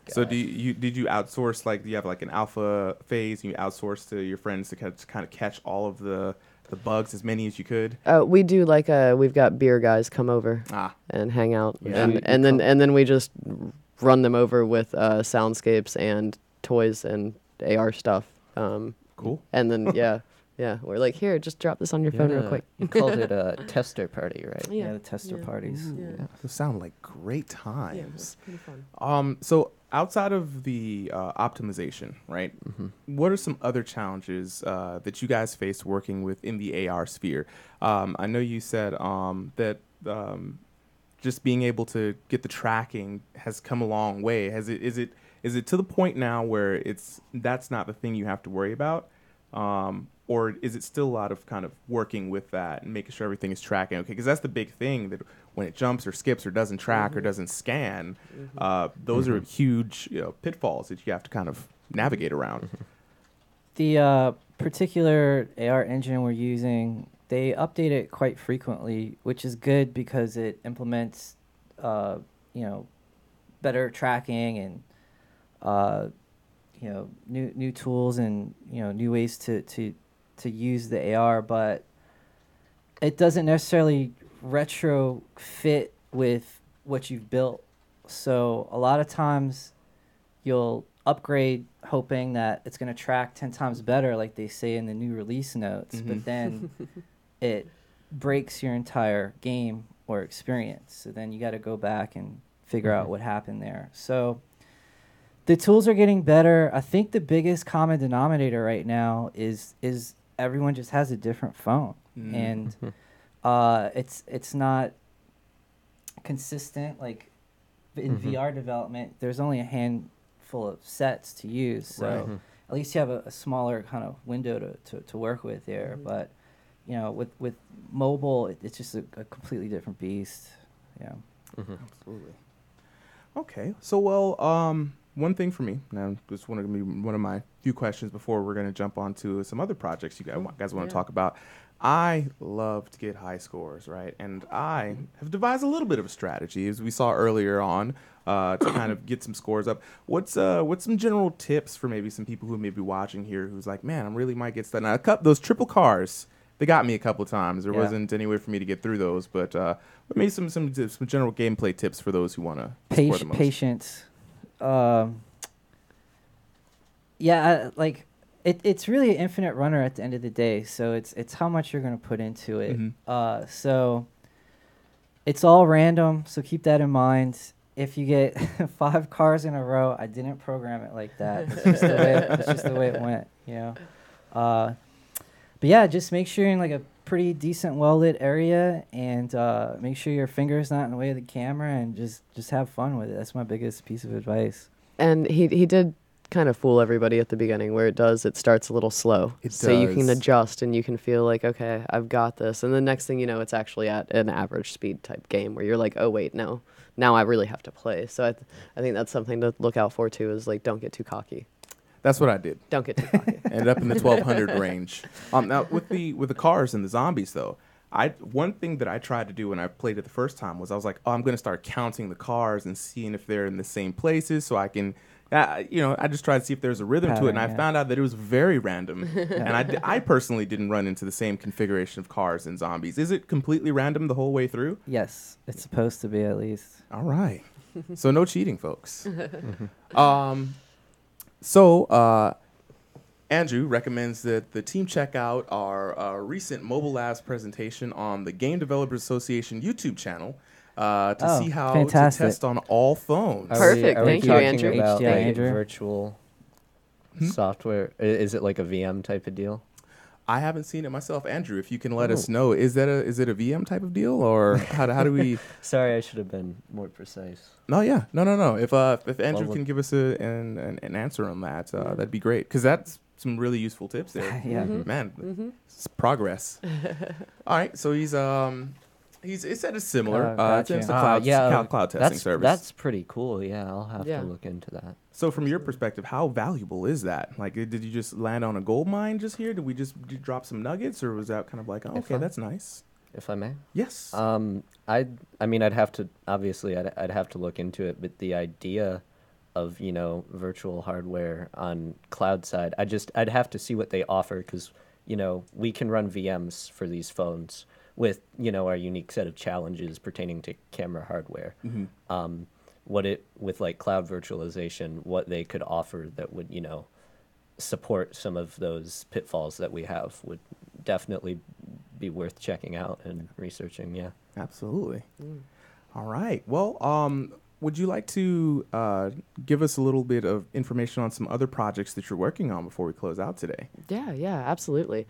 So did you outsource, like, do you have like an alpha phase and you outsource to your friends to kind of catch all of the bugs, as many as you could? We do we've got beer guys come over and hang out, Yeah. and then we just run them over with soundscapes and toys and AR stuff. Cool. And then yeah, we're like, here, just drop this on your phone real quick. You called it a tester party, right? the tester parties. Those sound like great times. Yeah, it's pretty fun. So outside of the optimization, right? What are some other challenges that you guys face working within the AR sphere? I know you said that just being able to get the tracking has come a long way. Is it to the point now where that's not the thing you have to worry about? Or is it still a lot of kind of working with that and making sure everything is tracking? Okay, because that's the big thing, that when it jumps or skips or doesn't track or doesn't scan, those are huge pitfalls that you have to kind of navigate around. The particular AR engine we're using, they update it quite frequently, which is good because it implements, better tracking and, new tools and new ways to use the AR, but it doesn't necessarily retrofit with what you've built. So a lot of times you'll upgrade hoping that it's going to track 10 times better, like they say in the new release notes, but then it breaks your entire game or experience. So then you got to go back and figure out what happened there. So the tools are getting better. I think the biggest common denominator right now is everyone just has a different phone, and it's not consistent. Like in VR development, there's only a handful full of sets to use. So Right. at least you have a smaller kind of window to work with there. But you know, with mobile, it's just a completely different beast. Yeah. Absolutely. Okay. So, well, one thing for me now, just want to be one of my few questions before we're going to jump on to some other projects you guys want to talk about. I love to get high scores, right? And I have devised a little bit of a strategy, as we saw earlier on, to kind of get some scores up. What's some general tips for maybe some people who may be watching here who's like, man, I really might get stuck. Now, those triple cars, they got me a couple times. There wasn't any way for me to get through those, but maybe some general gameplay tips for those who want to score the most. Patience. It's really an infinite runner at the end of the day. So it's how much you're going to put into it. So it's all random. So keep that in mind. If you get 5 cars in a row, I didn't program it like that. It's just the way it went. You know. But yeah, just make sure you're in like a pretty decent, well-lit area, and make sure your finger's not in the way of the camera, and just have fun with it. That's my biggest piece of advice. And he did kind of fool everybody at the beginning where it starts a little slow. So you can adjust and you can feel like, okay, I've got this. And the next thing you know, it's actually at an average speed type game where you're like, oh, wait, no. Now I really have to play. So I think that's something to look out for, too, is like, don't get too cocky. That's what I did. Don't get too cocky. Ended up in the 1200 range. Now with the cars and the zombies though, one thing that I tried to do when I played it the first time was I was like, oh, I'm going to start counting the cars and seeing if they're in the same places so I can, I just tried to see if there's a rhythm to it, and I found out that it was very random. And I personally didn't run into the same configuration of cars and zombies. Is it completely random the whole way through? Yes, it's supposed to be at least. All right. So no cheating, folks. So, Andrew recommends that the team check out our recent Mobile Labs presentation on the Game Developers Association YouTube channel to see how fantastic. to test on all phones. Perfect. Are we Thank you, talking Andrew. about HDI, like Andrew. virtual software? Is it like a VM type of deal? I haven't seen it myself. Andrew, if you can let us know, is it a VM type of deal, or how do we? Sorry, I should have been more precise. No. If Andrew Well, can give us an answer on that, that'd be great, because that's some really useful tips there. Yeah. Man, it's progress. All right, so he said it's similar. Gotcha. It's a cloud testing service. That's pretty cool. Yeah, I'll have Yeah. to look into that. So from your perspective, how valuable is that? Like, did you just land on a gold mine just here? Did you drop some nuggets, or was that kind of like, oh, okay, that's nice? If I may. Yes. I mean, I'd have to look into it, but the idea of, virtual hardware on cloud side, I'd have to see what they offer, because, we can run VMs for these phones with, our unique set of challenges pertaining to camera hardware. With like cloud virtualization, what they could offer that would, support some of those pitfalls that we have would definitely be worth checking out and researching. Yeah. Absolutely. All right. Well, would you like to give us a little bit of information on some other projects that you're working on before we close out today? Yeah, absolutely.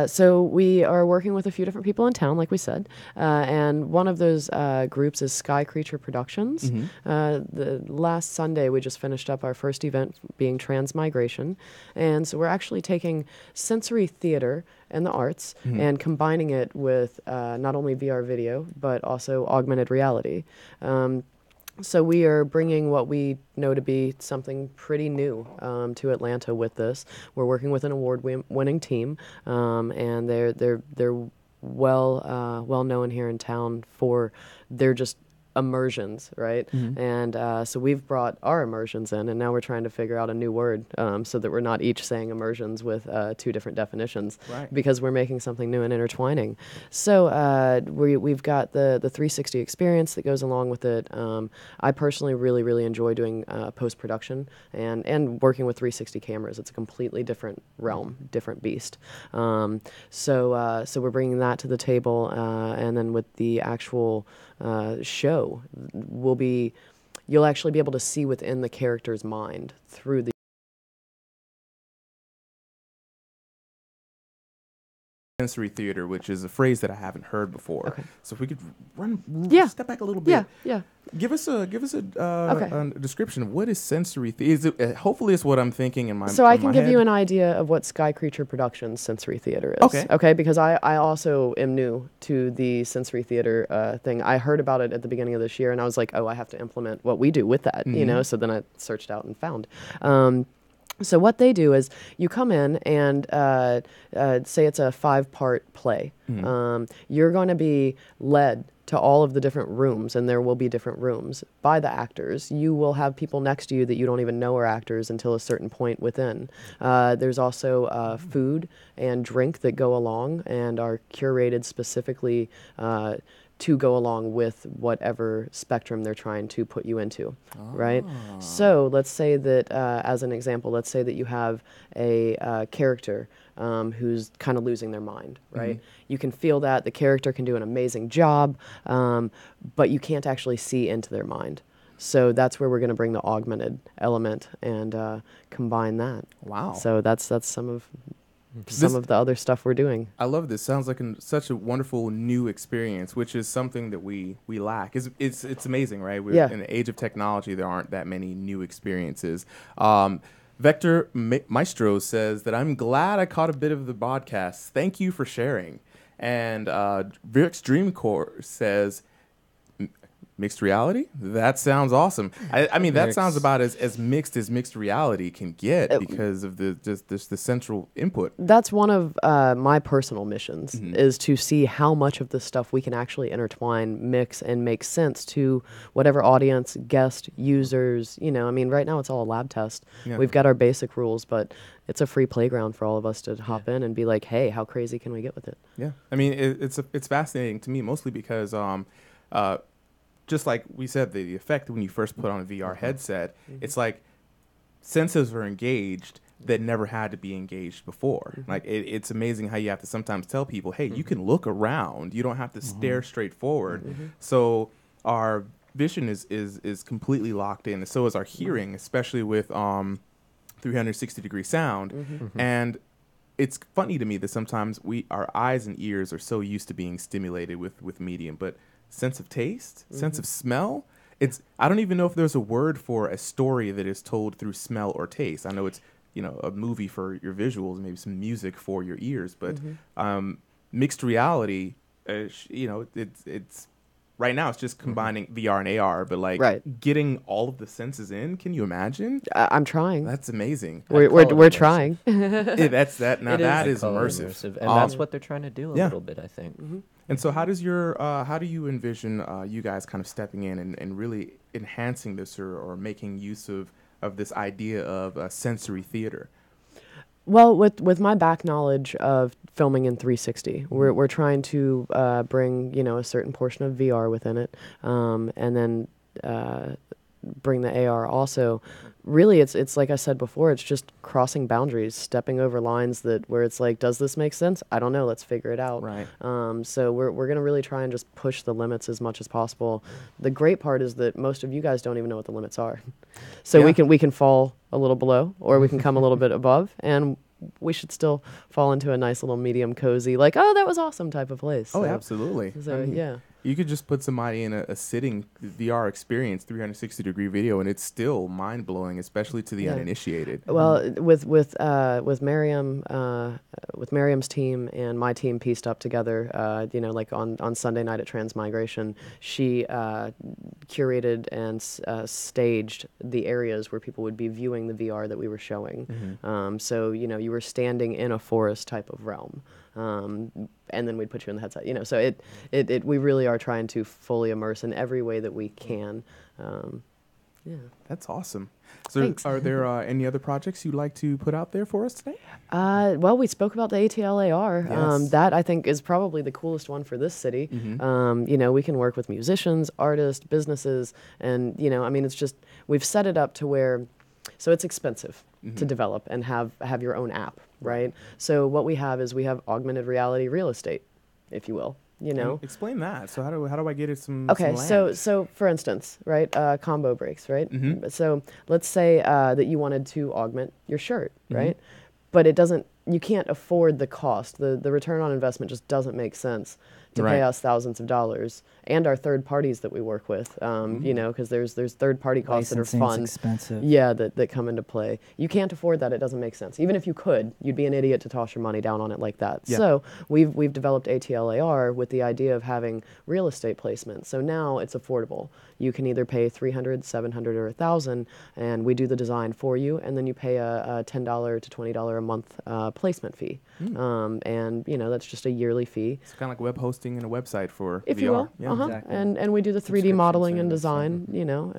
So we are working with a few different people in town, like we said, and one of those groups is Sky Creature Productions. The last Sunday, we just finished up our first event, being Transmigration, and so we're actually taking sensory theater and the arts and combining it with not only VR video, but also augmented reality. So we are bringing what we know to be something pretty new to Atlanta with this. We're working with an award-winning team, and they're well known here in town for their just immersions, right? And so we've brought our immersions in, and now we're trying to figure out a new word so that we're not each saying immersions with 2 different definitions, Right. because we're making something new and intertwining. So we've got the 360 experience that goes along with it. I personally really enjoy doing post-production and working with 360 cameras. It's a completely different realm, different beast. So we're bringing that to the table, and then with the actual show, you'll actually be able to see within the character's mind through the sensory theater, which is a phrase that I haven't heard before. Okay. So if we could step back a little Yeah, bit. yeah. Give us a Okay. a description of what is sensory theater. Is it, hopefully it's what I'm thinking in my So I in can my give you head. an idea of what Sky Creature Productions sensory theater is. Okay. Okay, because I also am new to the sensory theater thing. I heard about it at the beginning of this year, and I was like, oh, I have to implement what we do with that, you know? So then I searched out and found. So what they do is you come in and say it's a 5-part play. You're going to be led to all of the different rooms, and there will be different rooms by the actors. You will have people next to you that you don't even know are actors until a certain point within. There's also food and drink that go along and are curated specifically to go along with whatever spectrum they're trying to put you into, right? So let's say that, as an example, let's say that you have a character who's kind of losing their mind, right? You can feel that the character can do an amazing job, but you can't actually see into their mind. So that's where we're going to bring the augmented element and combine that. Wow. So that's some of the other stuff we're doing. I love this. Sounds like such a wonderful new experience, which is something that we lack. It's amazing, right? We're in the age of technology, there aren't that many new experiences. Vector Maestro says that I'm glad I caught a bit of the podcast. Thank you for sharing. And Virx Dreamcore says, mixed reality? That sounds awesome. I mean, that sounds about as mixed reality can get because of the central input. That's one of my personal missions, is to see how much of this stuff we can actually intertwine, mix, and make sense to whatever audience, guest, users. You know, I mean, right now it's all a lab test. Yeah. We've got our basic rules, but it's a free playground for all of us to hop in and be like, hey, how crazy can we get with it? Yeah. I mean, it's fascinating to me, mostly because just like we said, the effect when you first put on a VR headset, it's like senses are engaged that never had to be engaged before. Like it's amazing how you have to sometimes tell people, hey, you can look around. You don't have to stare straight forward. So our vision is completely locked in. And so is our hearing, especially with 360-degree sound. And it's funny to me that sometimes our eyes and ears are so used to being stimulated with medium, but sense of taste, sense of smell. I don't even know if there's a word for a story that is told through smell or taste. I know it's, a movie for your visuals, maybe some music for your ears, but mixed reality, it's right now it's just combining VR and AR, but getting all of the senses in. Can you imagine? I'm trying. That's amazing. We're trying. That's that. Now that is immersive, and that's what they're trying to do a little bit, I think. And so, how do you envision you guys kind of stepping in and really enhancing this or making use of this idea of sensory theater? Well, with my back knowledge of filming in 360, we're trying to bring a certain portion of VR within it, and then bring the AR also. Really, it's like I said before, it's just crossing boundaries, stepping over lines where it's like, does this make sense? I don't know. Let's figure it out. Right. So we're gonna really try and just push the limits as much as possible. The great part is that most of you guys don't even know what the limits are, so we can fall a little below, or we can come a little bit above, and we should still fall into a nice little medium cozy, like, oh, that was awesome type of place. Oh, So- absolutely. So yeah. You could just put somebody in a sitting VR experience, 360-degree video, and it's still mind-blowing, especially to the uninitiated. Well, with Miriam, with Miriam's team and my team pieced up together, like on Sunday night at Transmigration, she curated and staged the areas where people would be viewing the VR that we were showing. So you were standing in a forest type of realm. And then we'd put you in the headset, so we really are trying to fully immerse in every way that we can. Yeah. That's awesome. So Thanks. are there any other projects you'd like to put out there for us today? Well, we spoke about the ATL AR. Yes. That I think is probably the coolest one for this city. We can work with musicians, artists, businesses, and it's just, we've set it up to where, so it's expensive to develop and have your own app, right? So what we have is we have augmented reality real estate, if you will. Explain that. So how do I get it some Okay, some land? so for instance, right, combo breaks, right? So let's say that you wanted to augment your shirt, right? But it doesn't you can't afford the cost. The return on investment just doesn't make sense to Right. pay us thousands of dollars, and our third parties that we work with. You know, because there's third party costs that are Licensing's fun. expensive. Yeah, that come into play. You can't afford that. It doesn't make sense. Even if you could, you'd be an idiot to toss your money down on it like that. Yeah. So we've developed ATLAR with the idea of having real estate placement. So now it's affordable. You can either pay $300, $700, or $1,000, and we do the design for you, and then you pay a $10 to $20 a month placement fee. And you know, that's just a yearly fee, It's kind of like web hosting and a website for if VR. you will. Yeah. Exactly. And we do the 3D Subscription modeling and service, design, you know,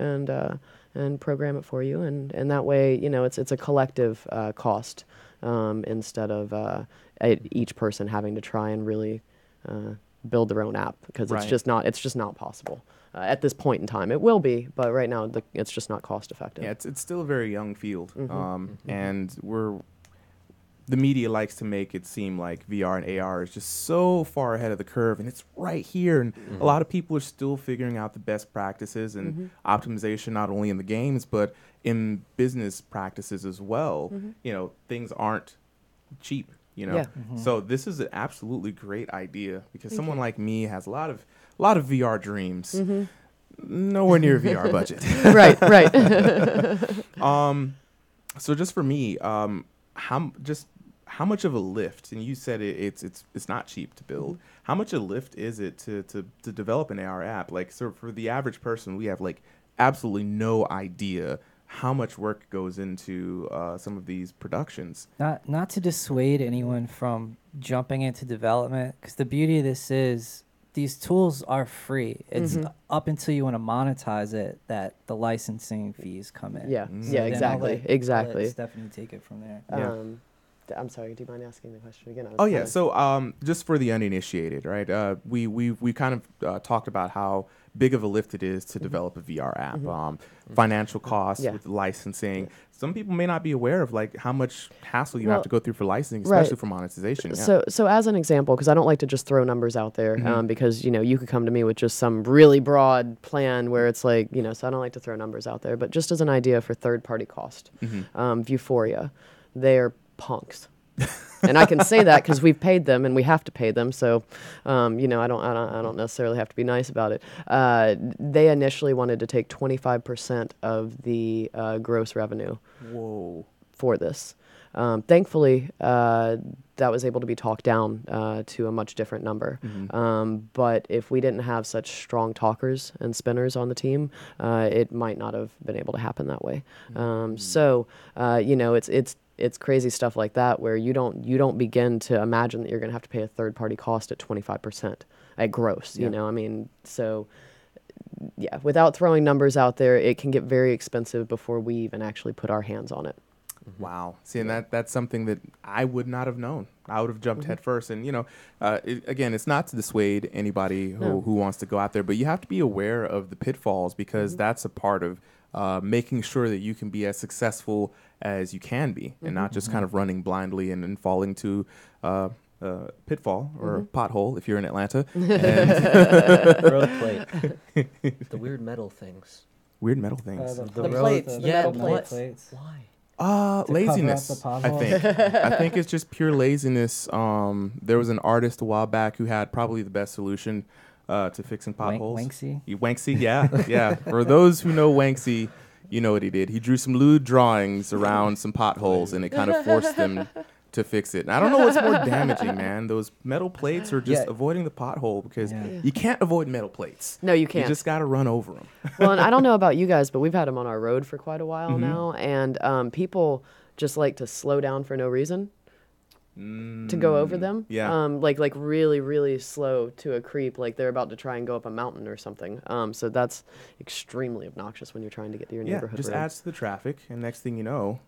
and program it for you, and that way, you know, it's a collective cost instead of each person having to try and really build their own app, because Right. it's just not possible at this point in time. It will be, but right now it's just not cost effective. Yeah, it's still a very young field, and the media likes to make it seem like VR and AR is just so far ahead of the curve, and it's right here. And a lot of people are still figuring out the best practices and optimization, not only in the games but in business practices as well. You know, things aren't cheap. You know, Yeah. so this is an absolutely great idea, because someone like me has a lot of VR dreams. Nowhere near VR budget. Right. So just for me, how much of a lift? And you said it's not cheap to build. How much a lift is it to develop an AR app? Like, so for the average person, we have like absolutely no idea how much work goes into some of these productions. Not to dissuade anyone from jumping into development, because the beauty of this is these tools are free. It's up until you want to monetize it that the licensing fees come in. Yeah. So Yeah. then Exactly. I'll let Stephanie take it from there. Yeah. I'm sorry. Do you mind asking the question again? I was Oh yeah. kinda- So just for the uninitiated, right? We kind of talked about how big of a lift it is to develop a VR app. Financial costs Yeah. with licensing. Some people may not be aware of like how much hassle you Well, have to go through for licensing, right. especially for monetization. Yeah. So as an example, because I don't like to just throw numbers out there, Mm-hmm. because, you know, you could come to me with just some really broad plan where it's like, you know, so I don't like to throw numbers out there, but just as an idea for third-party cost, Mm-hmm. Vuforia, they're punks. And I can say that because we've paid them and we have to pay them. So, you know, I don't necessarily have to be nice about it. They initially wanted to take 25% of the gross revenue Whoa. for this. Thankfully, that was able to be talked down to a much different number. But if we didn't have such strong talkers and spinners on the team, it might not have been able to happen that way. So, you know, it's crazy stuff like that where you don't begin to imagine that you're going to have to pay a third party cost at 25% at gross. You know, I mean, so. Yeah, without throwing numbers out there, it can get very expensive before we even actually put our hands on it. Wow. See, and that's something that I would not have known. I would have jumped head first. And, you know, again, it's not to dissuade anybody who wants to go out there, but you have to be aware of the pitfalls, because that's a part of making sure that you can be as successful as you can be, and not just kind of running blindly and falling to pitfall or pothole if you're in Atlanta. And Road plate. The weird metal things. weird metal things. The plates, the metal plates. Why? Laziness. To cover up I the think. I think it's just pure laziness. There was an artist a while back who had probably the best solution to fixing potholes. Wanksy? Wanksy, yeah. For those who know Wanksy, you know what he did. He drew some lewd drawings around some potholes, and it kind of forced them to fix it. And I don't know what's more damaging, man. Those metal plates or just Yeah. avoiding the pothole, because Yeah. you can't avoid metal plates. No, you You can't. just got to run over them. Well, and I don't know about you guys, but we've had them on our road for quite a while now, and people just like to slow down for no reason to go over them. yeah. Like really, really slow to a creep, like they're about to try and go up a mountain or something. So that's extremely obnoxious when you're trying to get to your Yeah, neighborhood just road. adds to the traffic, and next thing you know,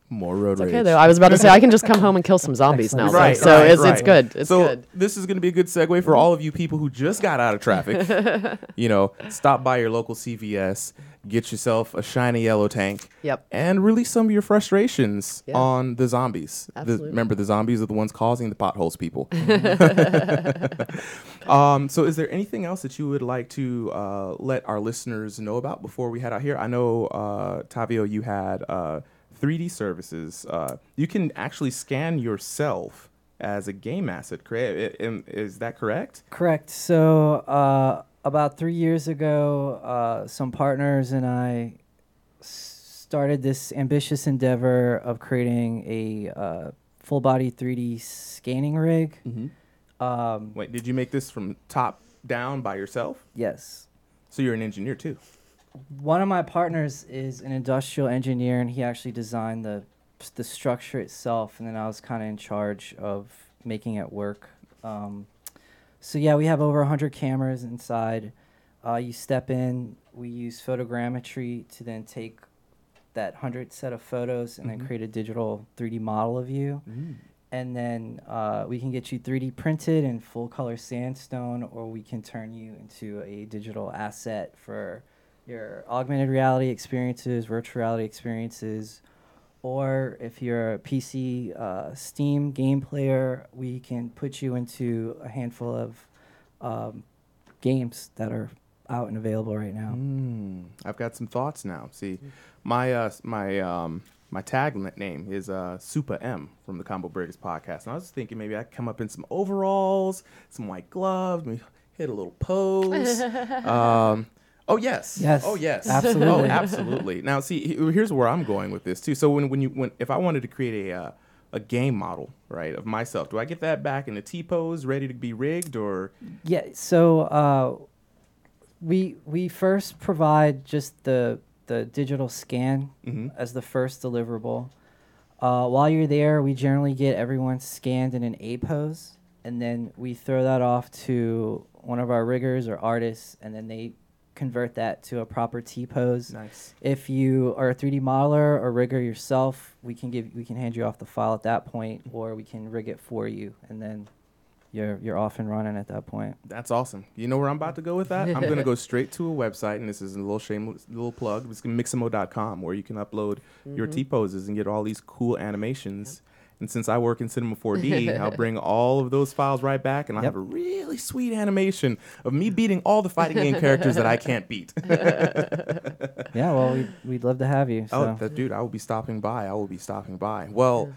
more road It's rage. okay though. I was about to say I can just come home and kill some zombies now. Excellent. though. Right, So it's good. It's so good. this is going to be a good segue for all of you people who just got out of traffic. You know, stop by your local CVS, get yourself a shiny yellow tank, Yep. and release some of your frustrations Yeah. on the zombies. Absolutely. Remember, the zombies are the ones causing the potholes, people. So is there anything else that you would like to let our listeners know about before we head out here? I know, Tavio, you had 3D services. You can actually scan yourself as a game asset. Is that correct? Correct. So about 3 years ago, some partners and I started this ambitious endeavor of creating a full body 3D scanning rig. Wait, did you make this from top down by yourself? Yes. So you're an engineer too. One of my partners is an industrial engineer, and he actually designed the structure itself, and then I was kind of in charge of making it work. So yeah, we have over 100 cameras inside. You step in, we use photogrammetry to then take that 100 set of photos and then create a digital 3D model of you. And then we can get you 3D printed in full color sandstone, or we can turn you into a digital asset for your augmented reality experiences, virtual reality experiences, or if you're a PC Steam game player, we can put you into a handful of games that are out and available right now. I've got some thoughts now. See, my tag name is Super M from the Combo Breakers podcast. And I was thinking maybe I could come up in some overalls, some white gloves, maybe hit a little pose. Oh yes. Yes. Oh yes. Absolutely. Oh, absolutely. Now, see, here's where I'm going with this too. So when if I wanted to create a game model, right, of myself, do I get that back in a T pose, ready to be rigged, or? Yeah. So we first provide just the digital scan as the first deliverable. While you're there, we generally get everyone scanned in an A pose, and then we throw that off to one of our riggers or artists, and then they convert that to a proper T pose. Nice. If you are a 3D modeler or rigger yourself, we can hand you off the file at that point, or we can rig it for you, and then you're off and running at that point. That's awesome. You know where I'm about to go with that? I'm going to go straight to a website, and this is a little shameless little plug. It's Mixamo.com, where you can upload your T-poses and get all these cool animations. And since I work in Cinema 4D, I'll bring all of those files right back, and I'll have a really sweet animation of me beating all the fighting game characters that I can't beat. Yeah, well, we'd love to have you. So. Dude, I will be stopping by. Well,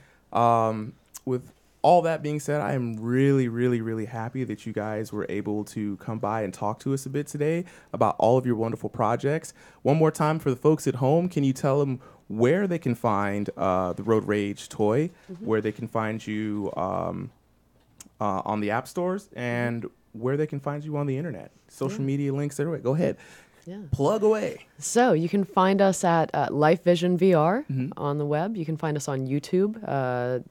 with all that being said, I am really, really, really happy that you guys were able to come by and talk to us a bit today about all of your wonderful projects. One more time for the folks at home, can you tell them where they can find the Road Rage toy, where they can find you on the app stores, and where they can find you on the internet? Social media links, everywhere. Go ahead. Yeah. Plug away. So you can find us at Life Vision VR on the web. You can find us on YouTube,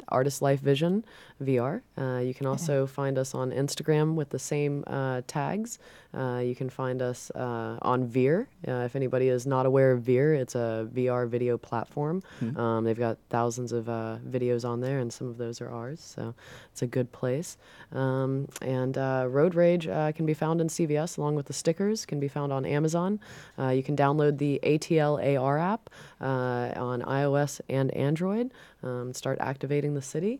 Artist Life Vision VR. You can also find us on Instagram with the same tags. You can find us on Veer. If anybody is not aware of Veer, it's a VR video platform. They've got thousands of videos on there, and some of those are ours, so it's a good place. And Road Rage can be found in CVS, along with the stickers, can be found on Amazon. You can download the ATL AR app on iOS and Android, start activating the city.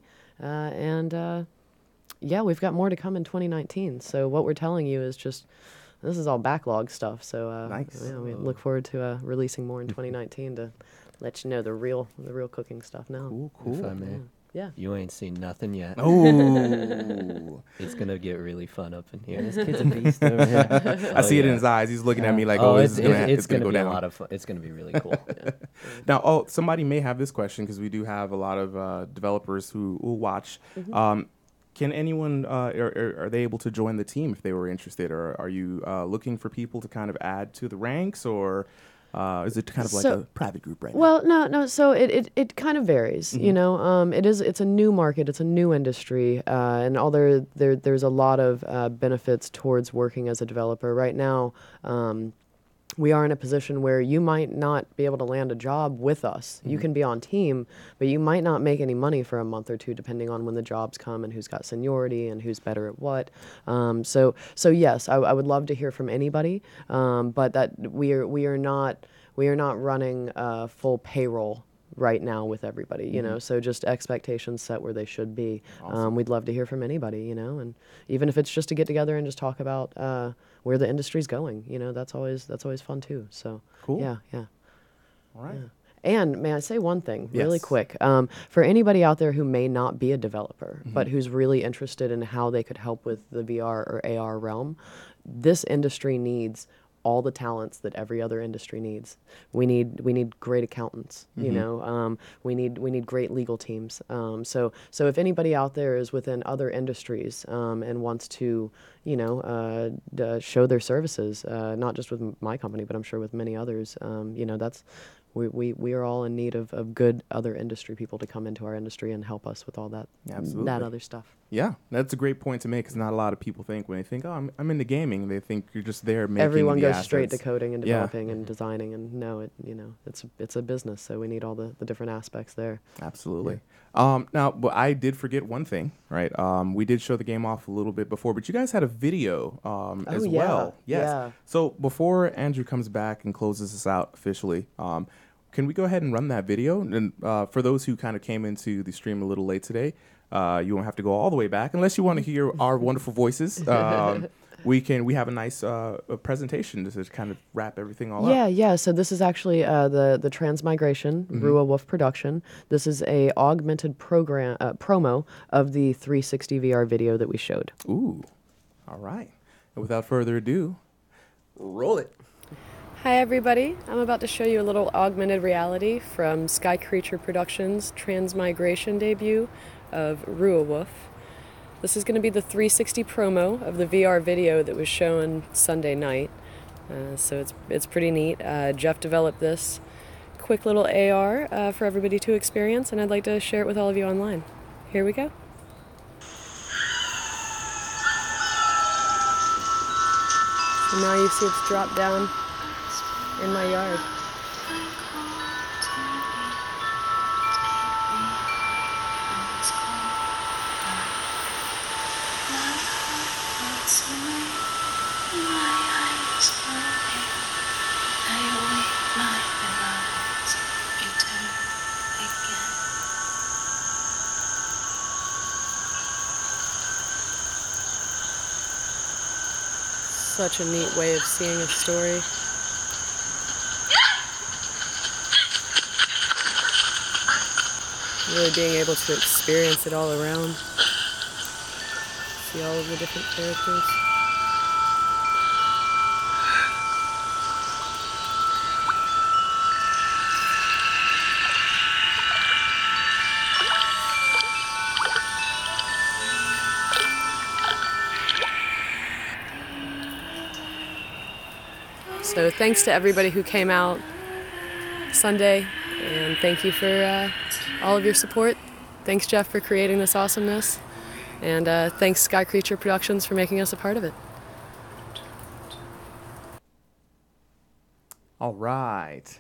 Yeah, we've got more to come in 2019. So what we're telling you is just, this is all backlog stuff. So Nice. yeah, we look forward to releasing more in 2019 to let you know the real cooking stuff now. Cool. If I may. Yeah. You ain't seen nothing yet. Oh. It's gonna get really fun up in here. This kid's a beast over here. I see it in his eyes. He's looking at me like, it's it's gonna go be down. a lot of fun. It's gonna be really cool. Now, somebody may have this question because we do have a lot of developers who will watch. Can anyone, are they able to join the team if they were interested? Or are you looking for people to kind of add to the ranks, or is it kind of like a private group right now? Well, no. So it kind of varies. You know, it's a new market, it's a new industry, and there's a lot of benefits towards working as a developer right now. We are in a position where you might not be able to land a job with us. You can be on team, but you might not make any money for a month or two, depending on when the jobs come and who's got seniority and who's better at what. So yes, I would love to hear from anybody, but that we are not running full payroll right now with everybody, you know, so just expectations set where they should be. Awesome. We'd love to hear from anybody, you know, and even if it's just to get together and just talk about where the industry's going, you know, that's always fun too. So Cool. yeah. All right. Yeah. And may I say one thing really Yes. quick? For anybody out there who may not be a developer, but who's really interested in how they could help with the VR or AR realm, this industry needs all the talents that every other industry needs. We need great accountants. You know, we need great legal teams. So if anybody out there is within other industries and wants to, you know, show their services, not just with my company, but I'm sure with many others, you know, that's. We are all in need of good other industry people to come into our industry and help us with all that Absolutely. that other stuff. Yeah, that's a great point to make because not a lot of people think when they think, oh, I'm into gaming, they think you're just there making Everyone the goes assets. straight to coding and Yeah. developing and designing, and no, you know, it's a business, so we need all the different aspects there. Absolutely. Now, but I did forget one thing, right? We did show the game off a little bit before, but you guys had a video as yeah, well. Yes. yeah. So before Andrew comes back and closes us out officially, can we go ahead and run that video? And for those who kind of came into the stream a little late today, you won't have to go all the way back unless you want to hear our wonderful voices. We have a nice a presentation to just kind of wrap everything all up. Yeah. So this is actually the Transmigration Rua Wolf production. This is a augmented promo of the 360 VR video that we showed. Ooh. All right. And without further ado, roll it. Hi everybody, I'm about to show you a little augmented reality from Sky Creature Productions' Transmigration debut of Rua Wolf. This is going to be the 360 promo of the VR video that was shown Sunday night, so it's pretty neat. Jeff developed this quick little AR for everybody to experience, and I'd like to share it with all of you online. Here we go. So now you see it's dropped down in my yard. Such a neat way of seeing a story. Really being able to experience it all around. See all of the different characters. So thanks to everybody who came out Sunday, and thank you for all of your support. Thanks, Jeff, for creating this awesomeness, and thanks Sky Creature Productions for making us a part of it. All right.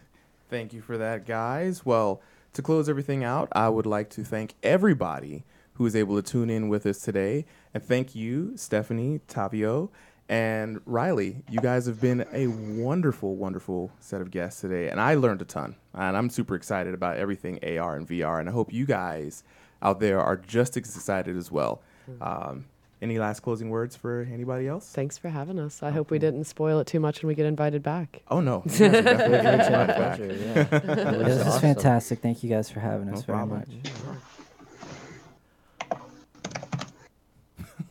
Thank you for that, guys. Well, to close everything out, I would like to thank everybody who was able to tune in with us today. And thank you, Stephanie, Tavio, and Riley. You guys have been a wonderful, wonderful set of guests today. And I learned a ton. And I'm super excited about everything AR and VR. And I hope you guys out there are just as excited as well. Any last closing words for anybody else? Thanks for having us. I hope we didn't spoil it too much and we get invited back. Oh, no. You guys are definitely getting invited back. Pleasure, yeah. This is awesome. fantastic. Thank you guys for having us No very problem. much.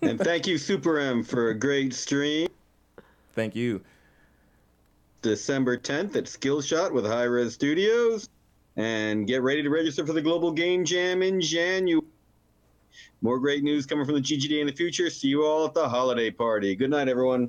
And thank you, Super M, for a great stream. Thank you. December 10th at Skillshot with High Res Studios. And get ready to register for the Global Game Jam in January. More great news coming from the GGD in the future. See you all at the holiday party. Good night, everyone.